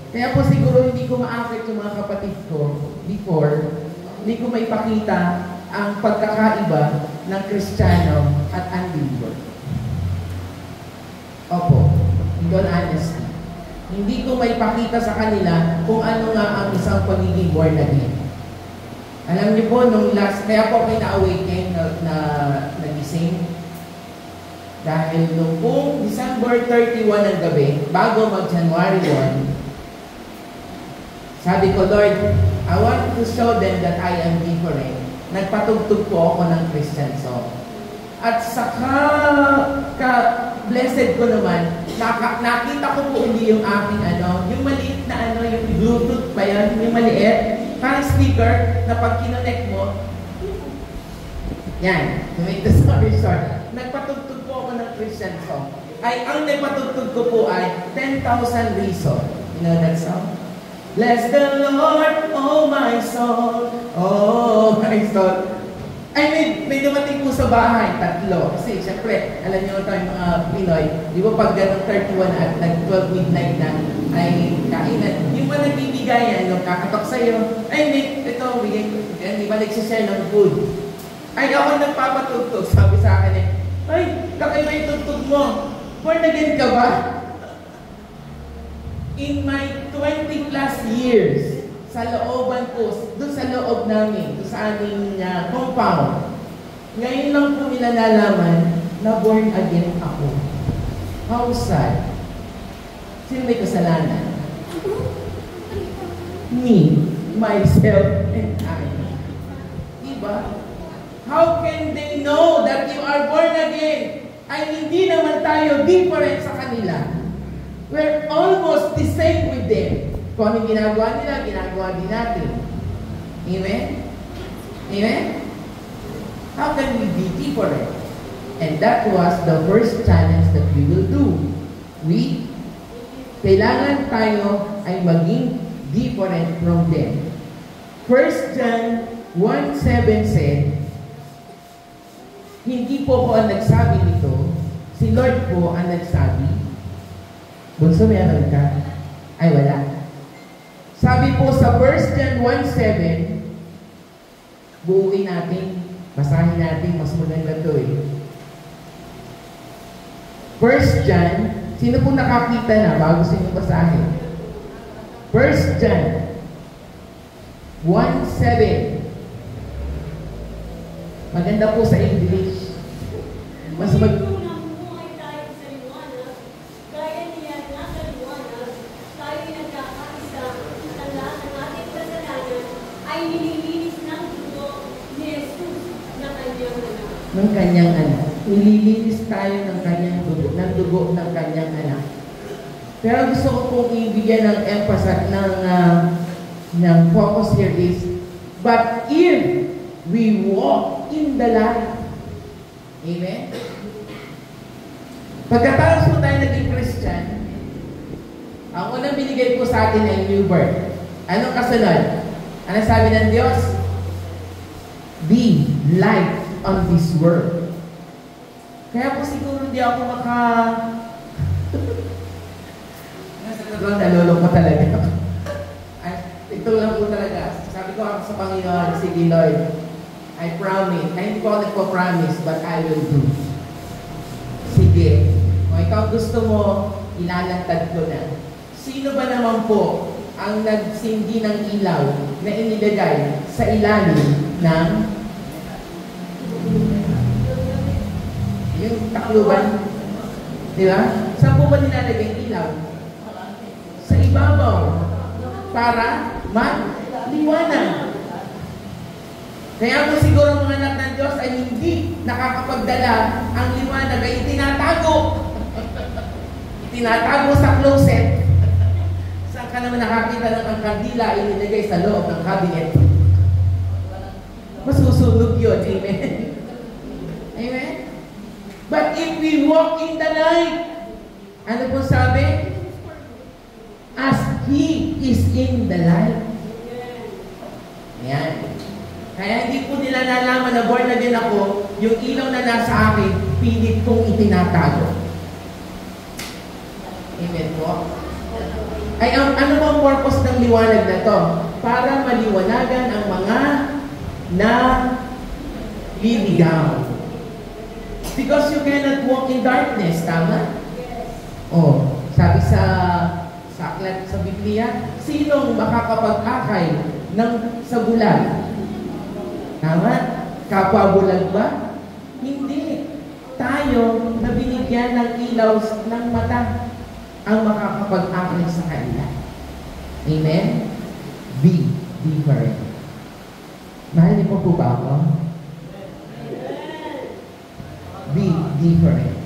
Speaker 1: Kaya po siguro hindi ko ma-affect yung mga kapatid ko before, hindi ko maipakita ang pagkakaiba ng Kristiyano at unbeliever. Opo, in all honesty. Hindi ko maipakita sa kanila kung ano nga ang isang pagiging born again. Alam niyo po, nung kaya po kayo na-awaken na nagising. Dahil nung pong December 31 ng gabi, bago mag-January 1, sabi ko, Lord, I want to show them that I am different. Nagpatugtog po ako ng Christian song. At saka, blessed ko naman, nakita ko po hindi yung aking yung maliit na yung Bluetooth ba yan, yung maliit, parang speaker na pag kinonect mo, yan, to make the story short, nagpatugtog po ako ng Christian song. Ang nagpatugtog ko po ay 10,000 Reasons. You know that song? Bless the Lord, oh my soul, oh my soul. May dumating po sa bahay, 3. Kasi syempre, alam niyo tayo mga Pinoy, di ba pag ganong 31 at nag-12 midnight na, ay kainan. Yung mga nagbibigayan, yung kakatok sa'yo, ay Nick, ito, di ba nagsishare ng food? Ay ako nagpapatugtog, sabi sa akin ay, kakaiba yung tugtog mo. Born again ka ba? In my 20 plus years, sa looban po, doon sa loob namin, doon sa aming compound, ngayon lang po nila nalaman na born again ako. How sad. Sino may kasalanan? Me, myself, and I. Diba? How can they know that you are born again? Ay hindi naman tayo different sa kanila. We're almost the same with them. Kung anong ginagawa nila, ginagawa din natin. Amen? Amen? How can we be different? And that was the first challenge that we will do. Kailangan tayo ay maging different from them. 1 John 1:7 said, hindi po ko ang nagsabi nito, si Lord po ang nagsabi. Bunso, meron ka? Ay, wala. Sabi po sa 1 John 1:7, buuin natin, basahin natin, mas maganda ito eh. 1 John, sino po nakakita na bago sa inyo basahin? 1 John 1:7. Maganda po sa English. Mas ng kanyang anak. Nililinis tayo ng kanyang dugo, ng dugo ng kanyang anak. Pero gusto ko pong ibigyan ng emphasis ng focus here is, but if we walk in the light. Amen? Pagkatapos po tayo naging Christian, ang unang binigay po sa atin ay new birth. Anong kasunod? Ano sabi ng Diyos? Be light on this world. Kaya po siguro hindi ako nalulong ko talaga. Ito lang po talaga. Sabi ko ako sa Panginoon, sige Lord, I promise. Ay, hindi ko ako nagpo-promise, but I will do. Sige. Kung ikaw gusto mo, ilalantad ko na. Sino ba naman po ang nagsindi ng ilaw na inilagay sa ilalim ng yung takluban. Di ba? Saan po ba nilalagay ang ilaw? Sa ibabaw. Para maliwanag. Kaya po siguro mga anak ng Diyos ay hindi nakakapagdala ang liwanag ay itinatago. Itinatago sa closet. Saan ka naman nakakita ng ang kandila ay inilagay sa loob ng cabinet? Masusunog yun. Amen? Amen? But if we walk in the light, ano po sabi? As He is in the light. Ayan. Kaya hindi po nila nalaman na born again ako, yung ilaw na nasa akin, pilit kong itinatago. Amen po? Ay, ano ba ang purpose ng liwanag na to? Para maliwanagan ang mga naliligaw. Because you cannot walk in darkness, tama? Oh, sabi sa aklat sa Biblia, sinong makakapag-akay sa bulag? Tama? Kapwa bulag ba? Hindi. Tayo na binigyan ng ilaw ng mata ang makakapag-akay sa kanila. Amen? Be different. Mahal niyo po ba ako? Be different.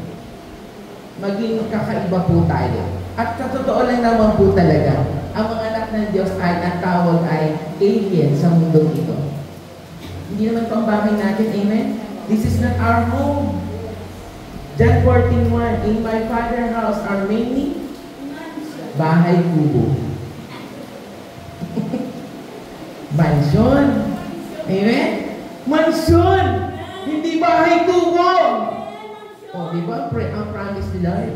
Speaker 1: Maging kakaiba po tayo. At sa totoo lang naman po talaga, ang mga anak ng Diyos ay ang tawag ay alien sa mundo ito. Hindi naman ito ang bahay natin, amen? This is not our home. John 14:1, in my Father's house are many bahay kubo. Mansyon. Amen? Mansyon! Hindi bahay kubo! O, di ba? Ang promise ni Lord.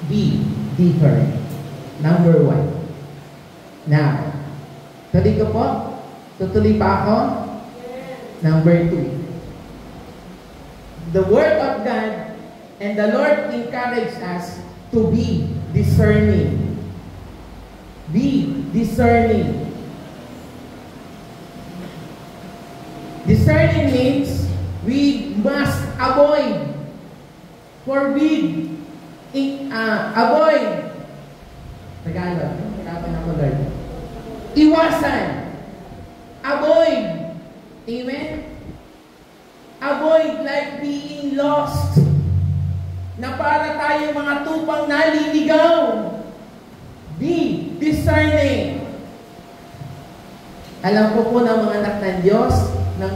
Speaker 1: Be different. Number 1. Now, tuloy ko po? Tutuloy pa ako? Number 2. The Word of God and the Lord encouraged us to be discerning. Be discerning. Discerning means we must avoid, forbid, avoid. Tagalog. Hirapan ako, Lord. Iwasan. Avoid. Amen? Avoid like being lost. Na para tayo mga tupang naliligaw. Be discerning. Alam ko po ng mga anak ng Diyos, ng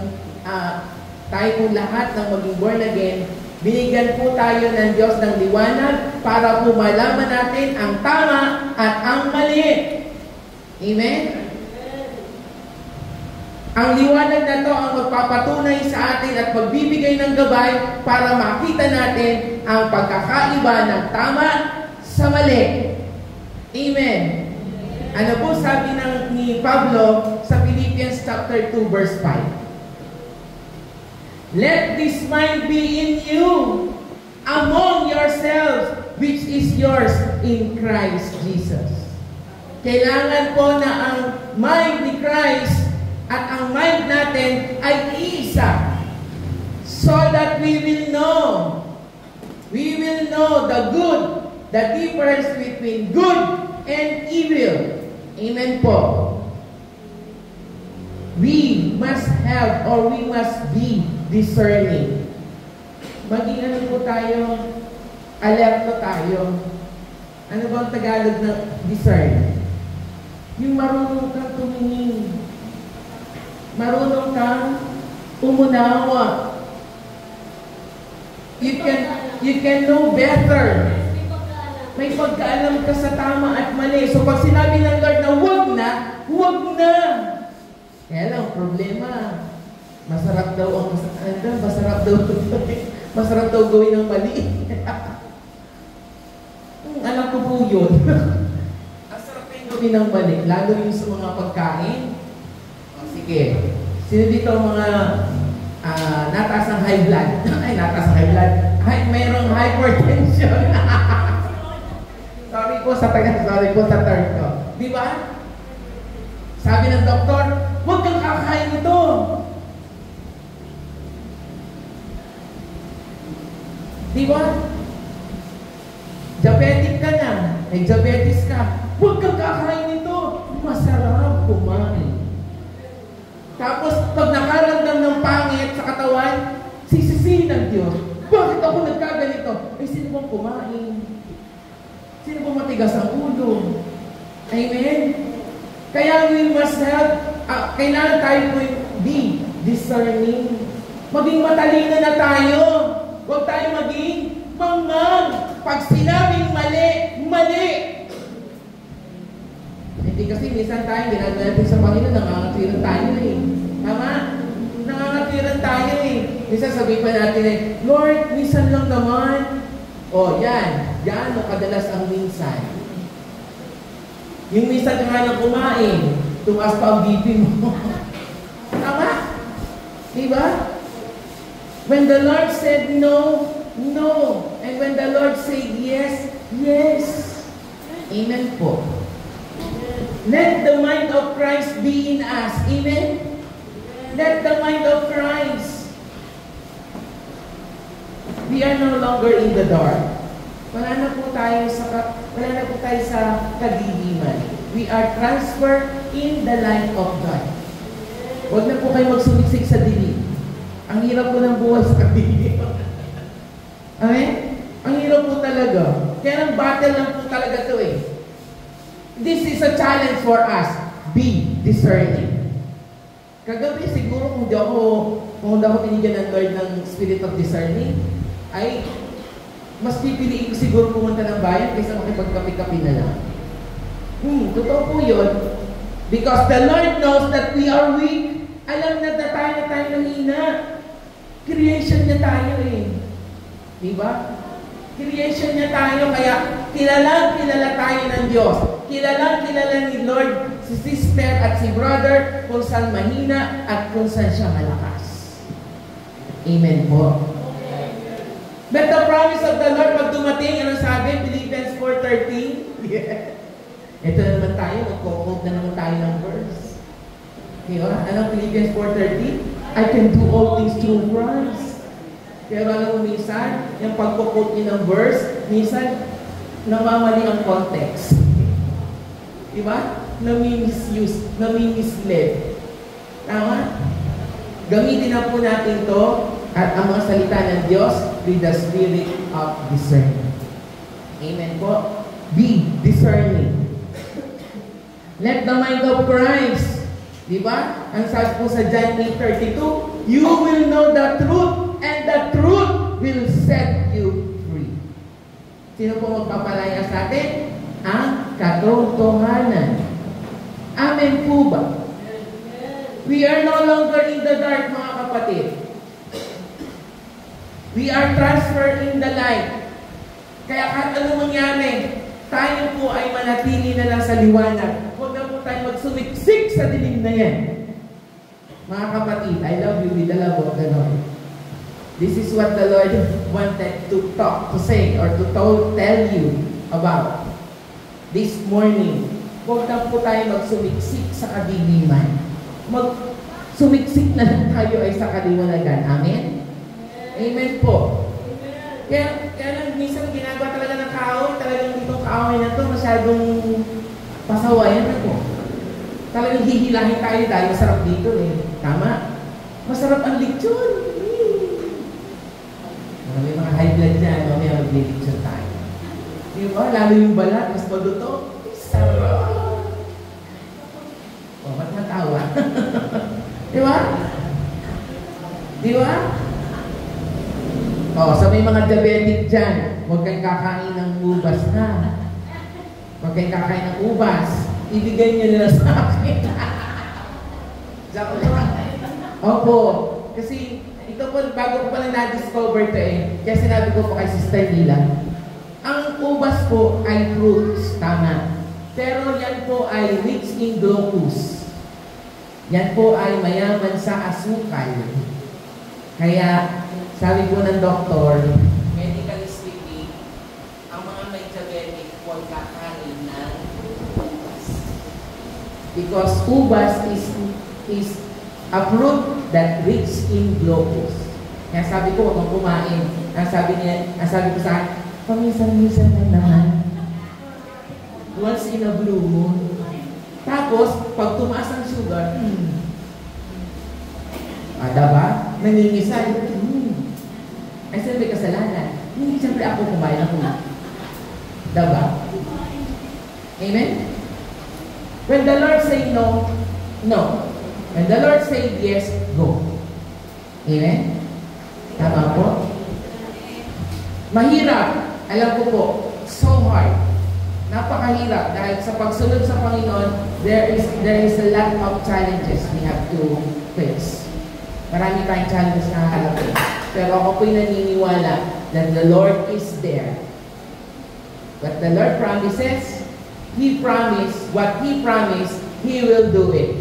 Speaker 1: tayo po lahat ng maging born again, binigyan po tayo ng Diyos ng liwanag para po malaman natin ang tama at ang mali. Amen? Ang liwanag na to ang magpapatunay sa atin at magbibigay ng gabay para makita natin ang pagkakaiba ng tama sa mali. Amen. Ano po sabi ni Pablo sa Philippians chapter 2 verse 5? Let this mind be in you among yourselves, which is yours in Christ Jesus. Kailangan po na ang mind ni Christ at ang mind natin ay iisa, so that we will know the good, the difference between good and evil. Amen po. We must have or we must be discerning. Maging ano po tayo, alerto tayo. Ano ba ang Tagalog ng discern? Yung marunong kang tumingin. Marunong kang umunawa. You can know better. May pagkaalam ka sa tama at mali. So pag sinabi ng Lord na huwag na, huwag na. Kaya lang, problema. Masarap daw masarap daw gawin ng mali. Alam ko po yun. Masarap yung gawin ng mali. Lalo yung sa mga pagkain. Sige. Sino dito mga nataas ng high blood? Ay, nataas ng high blood. Mayroong hypertension. Sorry po sa term ko. Di ba? Sabi ng doktor, huwag kang kakain ito. Di ba? Diabetic ka na, may diabetes ka, huwag kang kakain ito. Masarap kumain. Tapos, pag nakaramdam ng pangit sa katawan, sisisihin ng Diyos. Bakit ako nagkaganito? Eh, sino bang kumain? Sino bang matigas ang ulo? Amen? Kaya we must have, kailangan tayo be discerning. Maging matalino na tayo. Huwag tayo maging mangmang. Pag sinabing mali, mali. Hindi kasi minsan tayo, ginagawa natin sa Panginoon, nangangatiran tayo eh. Tama? Nangangatiran tayo eh. Minsan sabihin pa natin eh, Lord, minsan lang naman. O, yan. Yan o kadalas ang minsan. Yung minsan ka nga nang kumain, tumaas pa ang BP mo. Tama? Diba? When the Lord said no, no. And when the Lord said yes, yes. Amen po. Let the mind of Christ be in us. Amen? Let the mind of Christ. We are no longer in the dark. Wala na po tayo sa kadiliman. We are transferred in the light of God. Huwag na po kayo magsumiksik sa dilim. Ang hirap po ng buhay sa kadilim. Amen? Ang hirap po talaga. Kaya ang battle lang po talaga ito eh. This is a challenge for us. Be discerning. Kagabi siguro kung di ako tinigyan ng Lord ng spirit of discerning, ay mas pipiliin ko siguro pumunta ng bayan kaysa makipagkapi-kapi na lang. Totoo po yun. Because the Lord knows that we are weak. Alam na tayo nanghina. Creation niya tayo eh. Diba? Creation niya tayo, kaya kilala tayo ng Diyos. Kilala ni Lord si sister at si brother kung saan mahina at kung saan siya malakas. Amen po. But the promise of the Lord, pag dumating, ano sabi? Philippians 4:13. Yeah. Ito na naman tayo, magkukog na naman tayo ng verse. Diba? Ano Philippians 4:13? I can do all things through Christ. Pero alam mo minsan, yung pagkukog niyo ng verse, minsan, namamali ang context. Diba? Nami-misuse, nami-mislead. Tama? Gamitin na po natin to at ang mga salita ng Diyos with the spirit of discernment. Amen po. Be discerning. Let the mind of Christ. Diba? Ang sabi po sa John 8:32, you will know the truth and the truth will set you free. Sino po magpapalaya sa atin? Ang katotohanan. Amen po ba? We are no longer in the dark, mga kapatid. We are transferred in the light. Kaya kahit ano mangyari, tayo po ay manatili na lang sa liwanag. Huwag na po tayo magsumiksik sa dilim na yan. Mga kapatid, I love you with the love of the Lord. This is what the Lord wanted to say, or to tell you about this morning. Huwag na po tayo magsumiksik sa kadiliman. Magsumiksik na lang tayo ay sa kaliwanagan. Amen? Amen po. Kaya lang, minsan ginagawa talaga ng kaaway, talagang itong kaaway na ito, masyadong pasawayan ako. Talagang hihilahin tayo dahil masarap dito eh. Tama? Masarap ang lechon. May mga high blood dyan, mamaya mag-lechon tayo. Diba? Lalo yung balat, mas maluto. Sarap! O, ba't natawa? Diba? Diba? O, sa may mga diabetic dyan, huwag kayong kakain ng ubas na. Huwag kayong kakain ng ubas. Ibigay nyo nila sa akin. Opo. Kasi, ito po, bago ko pala na-discover ito eh. Kaya sinabi ko po kay Sister Lila, ang ubas po ay fruits, tama. Pero yan po ay rich in glucose. Yan po ay mayaman sa asukal. Kaya, sabi po ng doktor, medically speaking, ang mga may diabetic huwag kakain ng ubas. Because ubas is a fruit that rich in globus. Kaya sabi ko, huwag kang kumain. Ang sabi ko sa akin, paminsan-minsan na naman. Once in a blue moon. Tapos, pag tumaas ang sugar, diba? Nangingisay. Ay, saan may kasalanan? Hindi siyempre ako kumain ako. Diba? Amen? When the Lord say no, no. When the Lord say yes, go. Amen? Tama po? Mahirap. Alam ko po, so hard. Napakahirap dahil sa pagsunod sa Panginoon, there is a lot of challenges we have to face. Marami tayong challenges na haharapin. Pero ako po'y naniniwala that the Lord is there. What the Lord promises, He promised, what He promised, He will do it.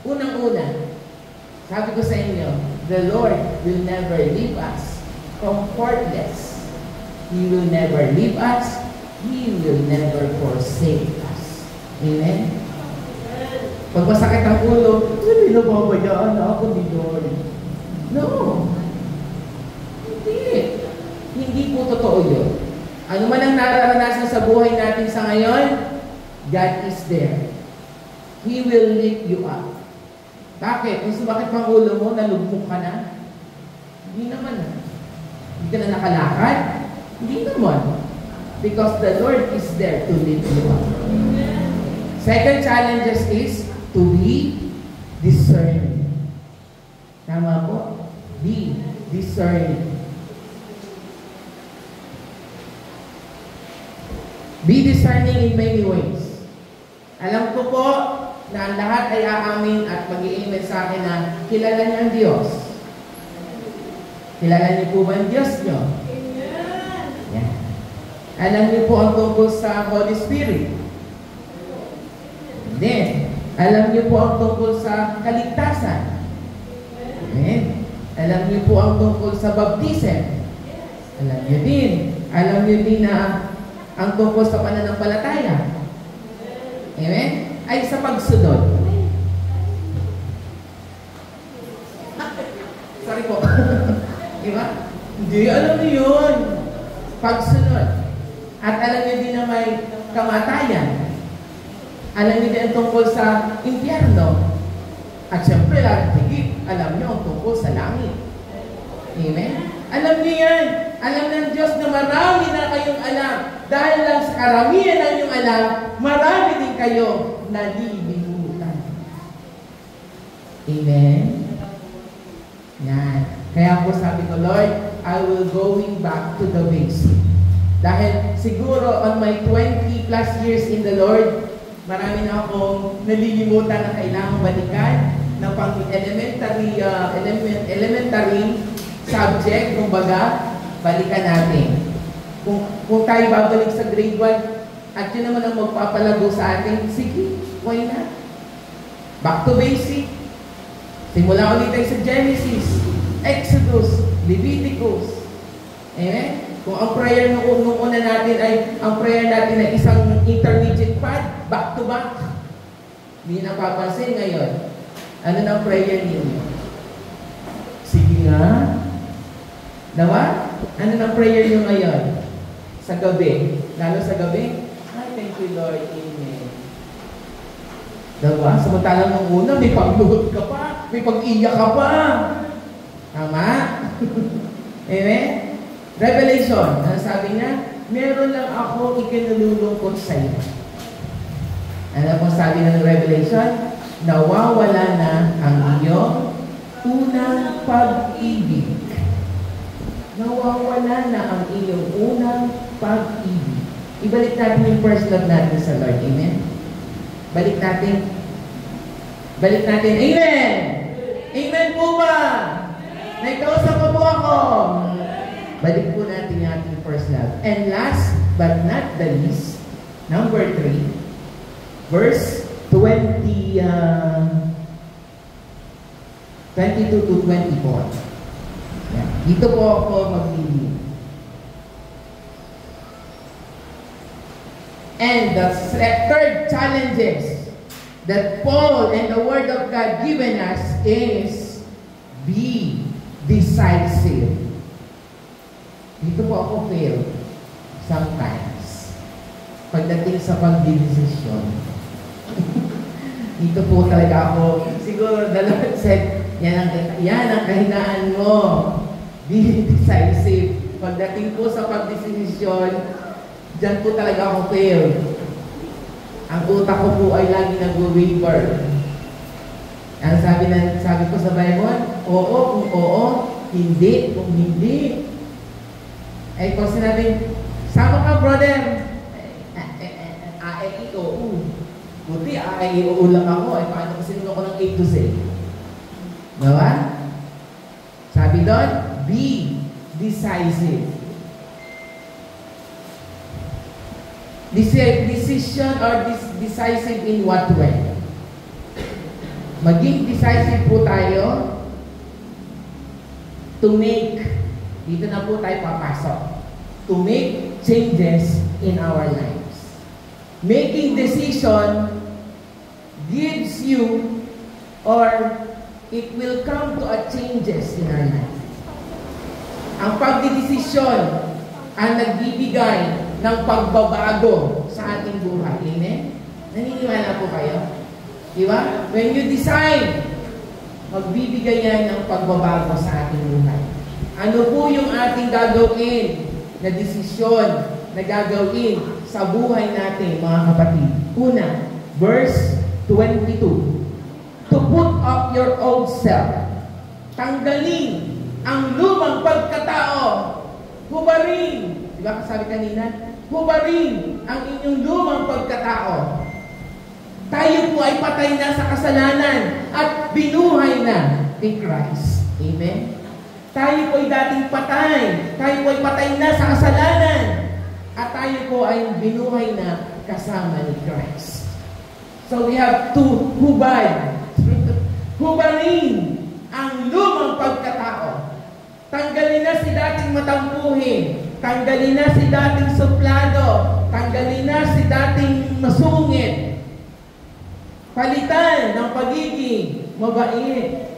Speaker 1: Unang-una, sabi ko sa inyo, the Lord will never leave us comfortless. He will never leave us. He will never forsake us. Amen? Pag masakit ang ulo, hindi na babayaan na ako ni Lord. No. Hindi. Hindi po totoo yun. Ano man ang nararanasan sa buhay natin sa ngayon, God is there. He will lift you up. Bakit? Kung sumakit pang ulo mo, nalugmok ka na? Hindi naman. Hindi ka na nakalakad? Hindi naman. Because the Lord is there to lift you up. Second challenge is to be discerning. Tama po? Be discerning. Be discerning in many ways. Alam ko po na ang lahat ay aamin at mag-i-amen sa akin na kilala niyo ang Diyos. Kilala niyo po ba ang Diyos niyo? Yeah. Alam niyo po ang tungkol sa Holy Spirit. Then, alam niyo po ang tungkol sa kaligtasan. Amen. Alam niyo po ang tungkol sa baptism. Alam niyo din. Alam niyo din na ang tungkol sa pananampalataya. Amen? Ay sa pagsunod. Sorry po. Diba? Hindi, alam niyo yun. Pagsunod. At alam niyo din na may kamatayan. Alam niyo din ang tungkol sa impyerno. At syempre, higit, alam niyo ang tungkol sa langit. Amen? Alam niyo yan. Alam ng Diyos na marami na kayong alam. Dahil lang sa karamihan ng inyong alam, marami din kayo nalilimutan. Amen? Yan. Kaya po sabi ko, Lord, I will going back to the basic. Dahil siguro on my 20 plus years in the Lord, marami na akong nalilimutan na kailangang balikan ng elementary subject, kumbaga, balikan natin. Kung tayo babalik sa grade 1, at yun naman ang magpapalago sa atin, sige, why not? Back to basic. Simula ulit tayo sa Genesis, Exodus, Leviticus. Amen? Kung ang prayer nung una natin ay, ang prayer natin ay isang intermediate pad, back to back. Hindi napapansin ngayon. Ano na prayer ninyo? Sige nga. Nawa? Ano na prayer nyo ngayon? Sa gabi. Lalo sa gabi? Ay, thank you Lord. Amen. Diba? Samantalang nung una, may pagluhod ka pa. May pag-iyak ka pa. Tama? Amen? Revelation. Ano sabi niya? Meron lang ako ikinululungkot sa iyo. Ano po sabi ng Revelation? Nawawala na ang iyong unang pag-ibig. Nawawala na ang iyong unang pag-ibig. Ibalik natin yung first love natin sa Lord. Amen? Balik natin. Balik natin. Amen! Amen po ba? Naikausap po ako. Balik po natin yung ating first love. And last but not the least, number 3, verse 22 to 24. Yeah. Dito po ako maglilin. And the third challenges that Paul and the Word of God given us is be decisive. Dito po ako fail sometimes. Pagdating sa pagdidesisyon. Dito po talaga ako, siguro dalawang set, yan ang kahinaan mo. Be decisive. Pagdating po sa pagdesisyon, dyan po talaga ako fail. Ang utak ko po ay lagi nag-waver. Ang sabi ko sa Bible, oo kung oo, hindi kung hindi. Ay pag sinabi, sama ka brother, oo. Buti, oo lang ako, ay paano kasi nung ako ng A to Z. Diba? Sabi doon, be decisive. Decision or decisive in what way? Maging decisive po tayo to make, dito na po tayo papasok, to make changes in our lives. Making decision gives you or it will come to a changes in our life. Ang pagdidesisyon ang nagbibigay ng pagbabago sa ating buhay. Amen? Naniniwala po kayo? Diba? When you decide, magbibigay yan ng pagbabago sa ating buhay. Ano po yung ating gagawin na desisyon na gagawin sa buhay natin, mga kapatid? Una, verse 22. To put off your old self. Tanggalin ang lumang pagkatao. Hubarin. Diba sabi kanina? Hubarin ang inyong lumang pagkatao. Tayo po ay patay na sa kasalanan at binuhay na ni Christ. Amen? Tayo po ay dating patay. Tayo po ay patay na sa kasalanan. At tayo po ay binuhay na kasama ni Christ. So we have to hubad. Hubarin ang lumang pagkatao. Tanggalin na si dating matampuhin. Tanggalin na si dating suplado. Tanggalin na si dating masungit. Palitan ng pagiging mabait.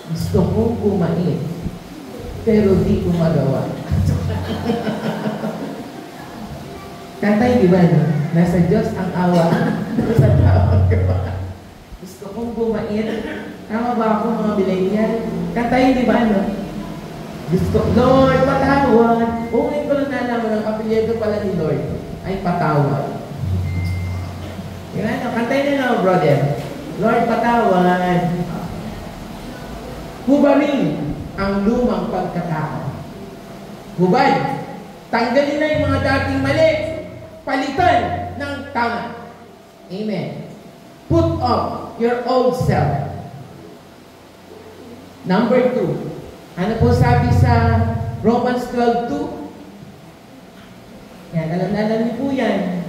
Speaker 1: Gusto kong bumait, pero di ko magawa. Kantay, di ba? No? Nasa Diyos ang awa. Sa tao gawa. Gusto kong bumait. Tama ba ako mga millennial? Kantay, di ba? No? Gusto, Lord, patawad. Ngayon ko lang nalaman ang apelyido pala ni Lord ay patawad. Yan, no? Kantay na lang, brother. Lord, patawad. Hubarin ang lumang pagkatao. Hubad. Tanggalin na yung mga dating mali. Palitan ng tama. Amen. Put off your old self. Number 2. Ano po sabi sa Romans 12:2? Yan, alam niyo po yan.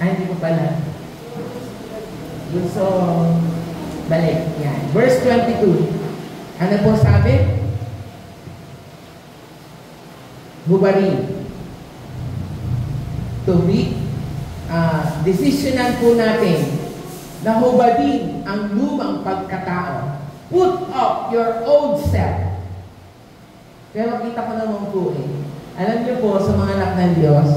Speaker 1: Ay, hindi ko pala. So, balik. Yan. Verse 22. Ano po sabi? Hubarin. To be, desisyonan po natin na hubadin ang lumang pagkatao. Put off your old self. Pero kita ko naman po alam niyo po, sa mga anak ng Diyos,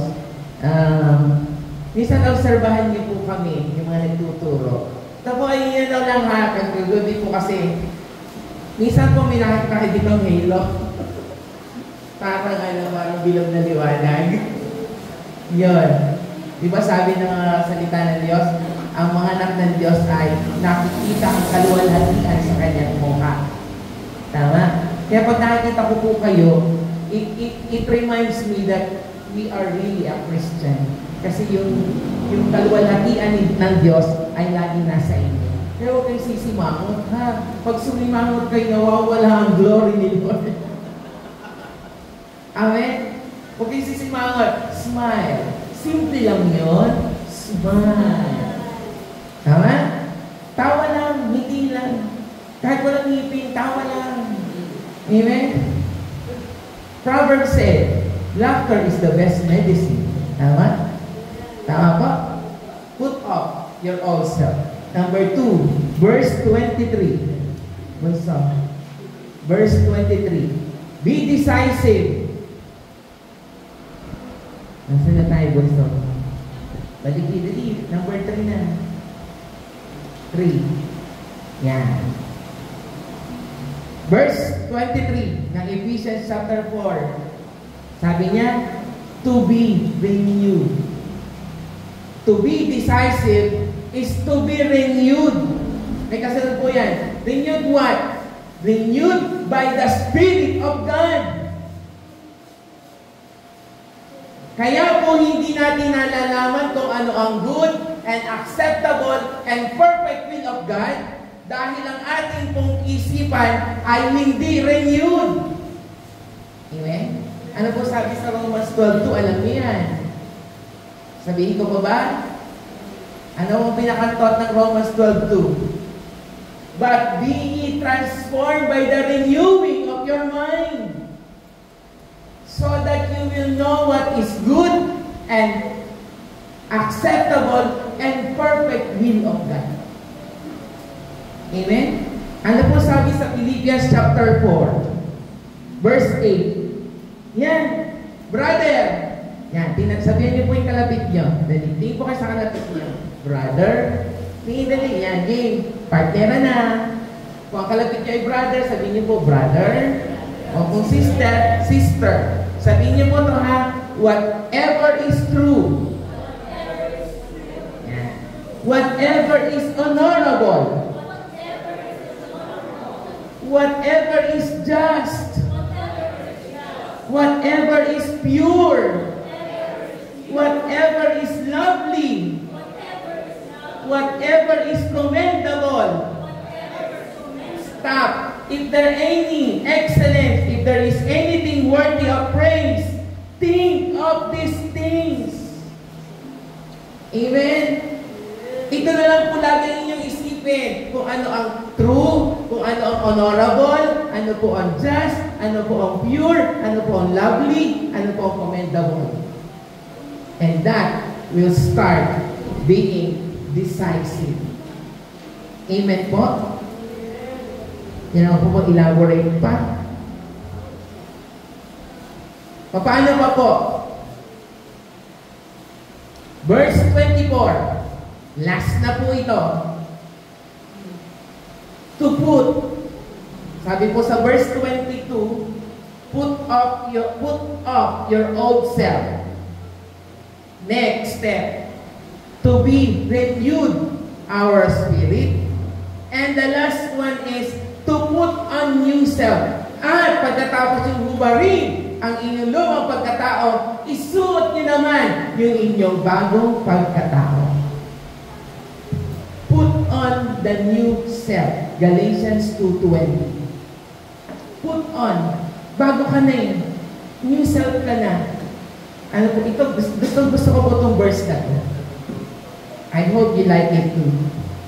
Speaker 1: minsan obserbahan niyo po kami, yung mga nagtuturo. Tapos ay yan daw lang ha, kagabi po kasi, minsan po may nakakita ditong halo. Parang bilog na liwanag. Yun. Di ba sabi ng salita ng Diyos, ang mga anak ng Diyos ay nakikita ang kaluwalhatian sa kanyang mukha. Tama? Kaya pag nakikita ko po kayo, it reminds me that we are really a Christian. Kasi yung kaluwalhatian ng Diyos ay lagi nasa inyo. Pero huwag kayong sisimangot, ha? Pag sumimangot kayo, nawawala ang glory ni Lord. Amen? Huwag kayong sisimangot. Smile. Simple lang yun. Smile. Tama? Tawa lang, ngiti lang. Kahit walang ngipin, tawa lang. Amen? Proverbs said, laughter is the best medicine. Tama? Tama ba? Put off your old self. Number 2, verse 23. Verse 23. Be decisive. Nasaan na tayo, bunso? Balik-balik. Number 3 na. 3. Yan. Verse 23 ng Ephesians chapter 4. Sabi niya, to be renewed. To be decisive is to be renewed. May kasunod po yan. Renewed what? Renewed by the Spirit of God. Kaya po hindi natin nalalaman kung ano ang good and acceptable and perfect will of God dahil ang ating pong isipan ay hindi renewed. Amen? Ano po sabi sa Romans 12:2? Alam niyo yan. Sabihin ko pa ba? Ano ang pinaka-thought ng Romans 12:2? But be ye transformed by the renewing of your mind, so that you will know what is good and acceptable and perfect will of God. Amen? Ano po sabi sa Philippians chapter 4, verse 8? Yan, brother. Yan, sabihin niyo po yung kalapit niyo. Tingin po kayo sa kalapit niyo. Brother, tingin dali. Yan, game. Partnera na. Kung ang kalapit niyo ay brother, sabihin niyo po, brother. O kung sister, sister. Sabihin niyo po ito ha, whatever is true. Yan. Whatever is honorable. Whatever is just. Whatever is pure. Whatever is lovely. Whatever is commendable. Stop. If there any excellence, if there is anything worthy of praise, think of these things. Amen? Ito na lang po lagi ninyong isipin kung ano ang true, kung ano ang honorable, ano po ang just, ano po ang pure, ano po ang lovely, ano po ang commendable. And that will start being decisive. Amen po? Yan ako po elaborate pa. Paano pa po? Verse 24. Last na po ito. To put. Sabi po sa verse 22, put off your old self. Next step. To be renewed our spirit. And the last one is to put on new self. At pagkatapos yung hubarin ang inyong lumang pagkatao, isuot niyo naman yung inyong bagong pagkatao. Put on the new self. Galatians 2:20. Put on. Bago ka na yun. New self ka na. Ano po, ito, gusto ko po itong verse na ito. I hope you like it too.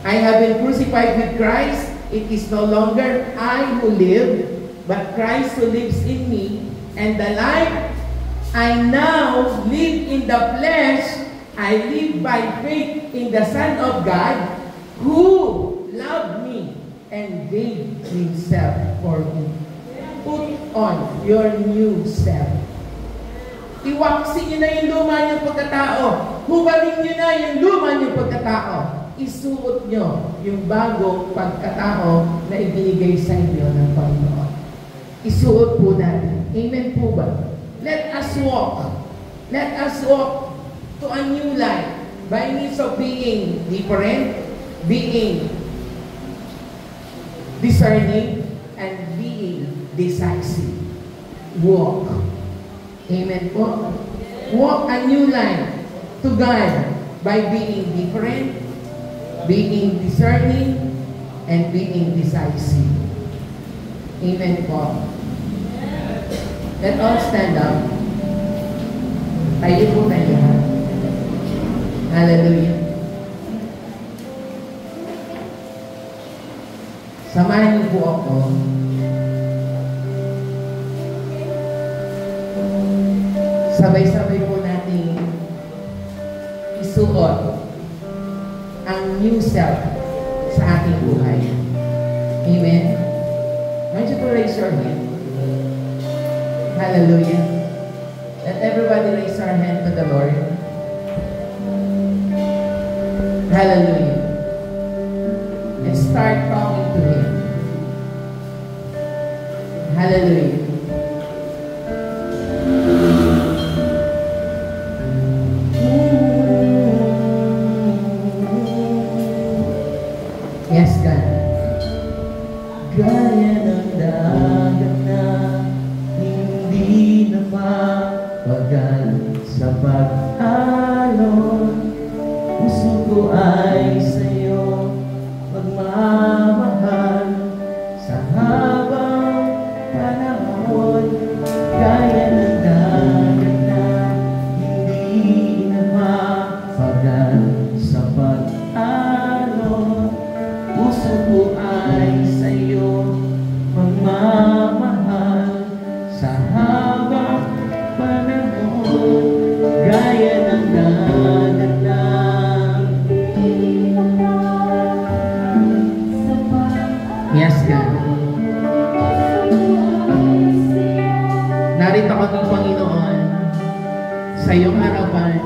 Speaker 1: I have been crucified with Christ. It is no longer I who live, but Christ who lives in me. And the life I now live in the flesh, I live by faith in the Son of God, who loved me and gave himself for me. Put on your new self. Iwaksin nyo na yung luma niyong pagkatao. Hubarin nyo na yung luma niyong pagkatao. Isuot nyo yung bagong pagkatao na ibinigay sa inyo ng Panginoon. Isuot po natin. Amen po ba? Let us walk. Let us walk to a new life by means of being different, being discerning, and being decisive. Walk. Amen po? Walk a new life to God by being different, being discerning, and being decisive. Amen po. Let all stand up. Tayo po tayo. Hallelujah. Samahan niyo po ako. Sabay-sabay po natin isuot ang new self sa ating buhay. Amen? I want you to raise your hand. Hallelujah. Let everybody raise our hand to the Lord. Hallelujah. And start talking to Him. Hallelujah. Yes, God. Gaya ng dagat na hindi na mapagal sa pag-alon, puso ko ay sa'yo magmamahal sa habang panahon. Gaya ng dagat na hindi na mapagal sa pag-alon, puso ko ay sa'yo magmamahal sa habang panahon. Gaya ng dagat na yes, God. Narito kami, Panginoon, sa iyong harapan.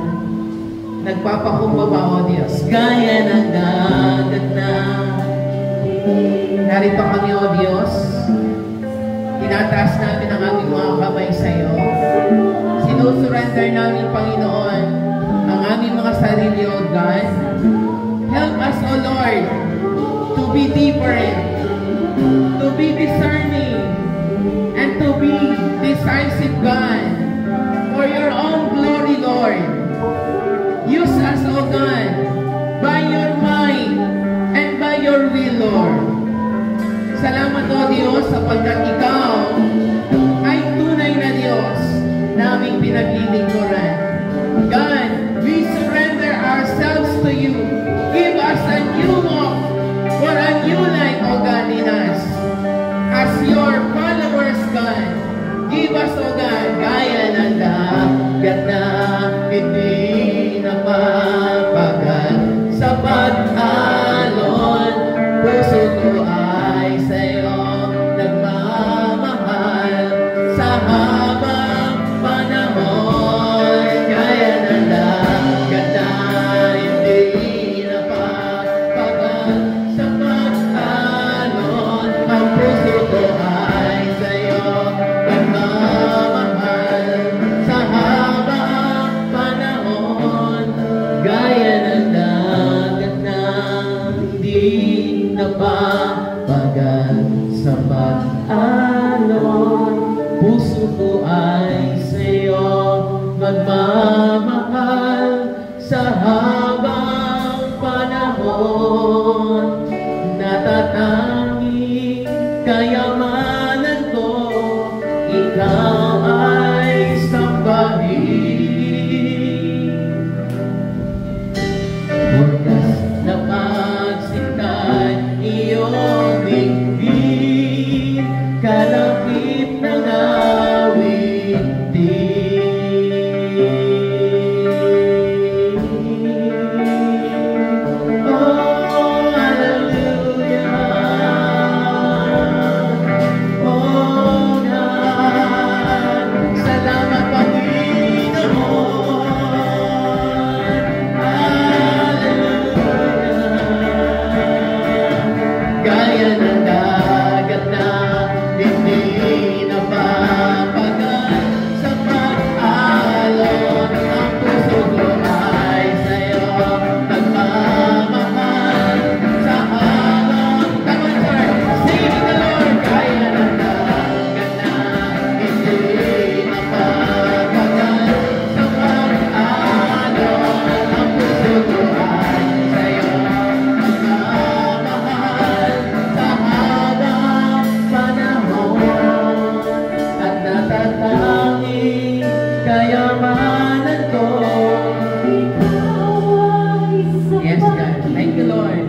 Speaker 1: Nagpapakumbaba, O Diyos, gaya ng dagat na. Narito kami, O Diyos. Tinataas namin ang aming mga kamay sa iyo. Sinusurrender namin, Panginoon, ang aming mga sarili, O God. Help us, O Lord, to be different, to be discerning, and to be decisive, God, for your own glory, Lord. Use us, O God, by your mind and by your will, Lord. Salamat, O Diyos, sapagkat Ikaw ay tunay na Diyos na aming pinaglilingkuran. God, we surrender ourselves to you. Give us a new walk for a new life, O God, in us. As your followers, God, give us, O God, gaya ng dagat na hindi na mapagal sa pag-alon. Puso ko ay sa'yo nagmamahal sa habang panahon. Gaya ng dagat na hindi na mapagal sa pag-alon. Ang puso ko ay sa'yo nagmamahal sa habang panahon. Gaya ng dagat na hindi na mapagal sa pag-alon. Puso ko ay sa'yo magmamahal sa habang panahon. Natatanging kayamanan ko, ikaw ay sambahin. Wagas na pagsintan iyong bigin, kalapit ng awitin. Oh, hallelujah. Oh, God. Salamat, Panginoon. Hallelujah. Gaya ng dagat na hindi na mapagal sa pag-alon. Ang puso ko ay sa'yo nagmamahal sa habang. Come on, sir. Sing the Lord. Gaya ng dagat na hindi na mapagal sa pag-alon. Ang puso ko ay sa'yo nagmamahal sa habang panahon. At natatanging kayamanan ko, yes, God. Thank you, Lord.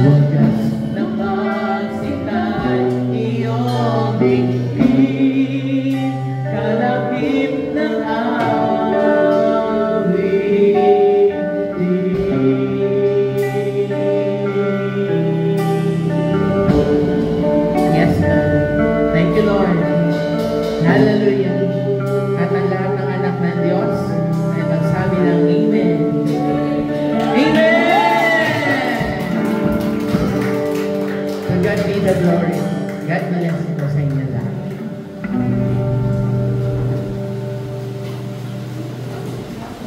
Speaker 1: Wagas na pagsintan iyong bigin, kalapit ng awit. Hallelujah.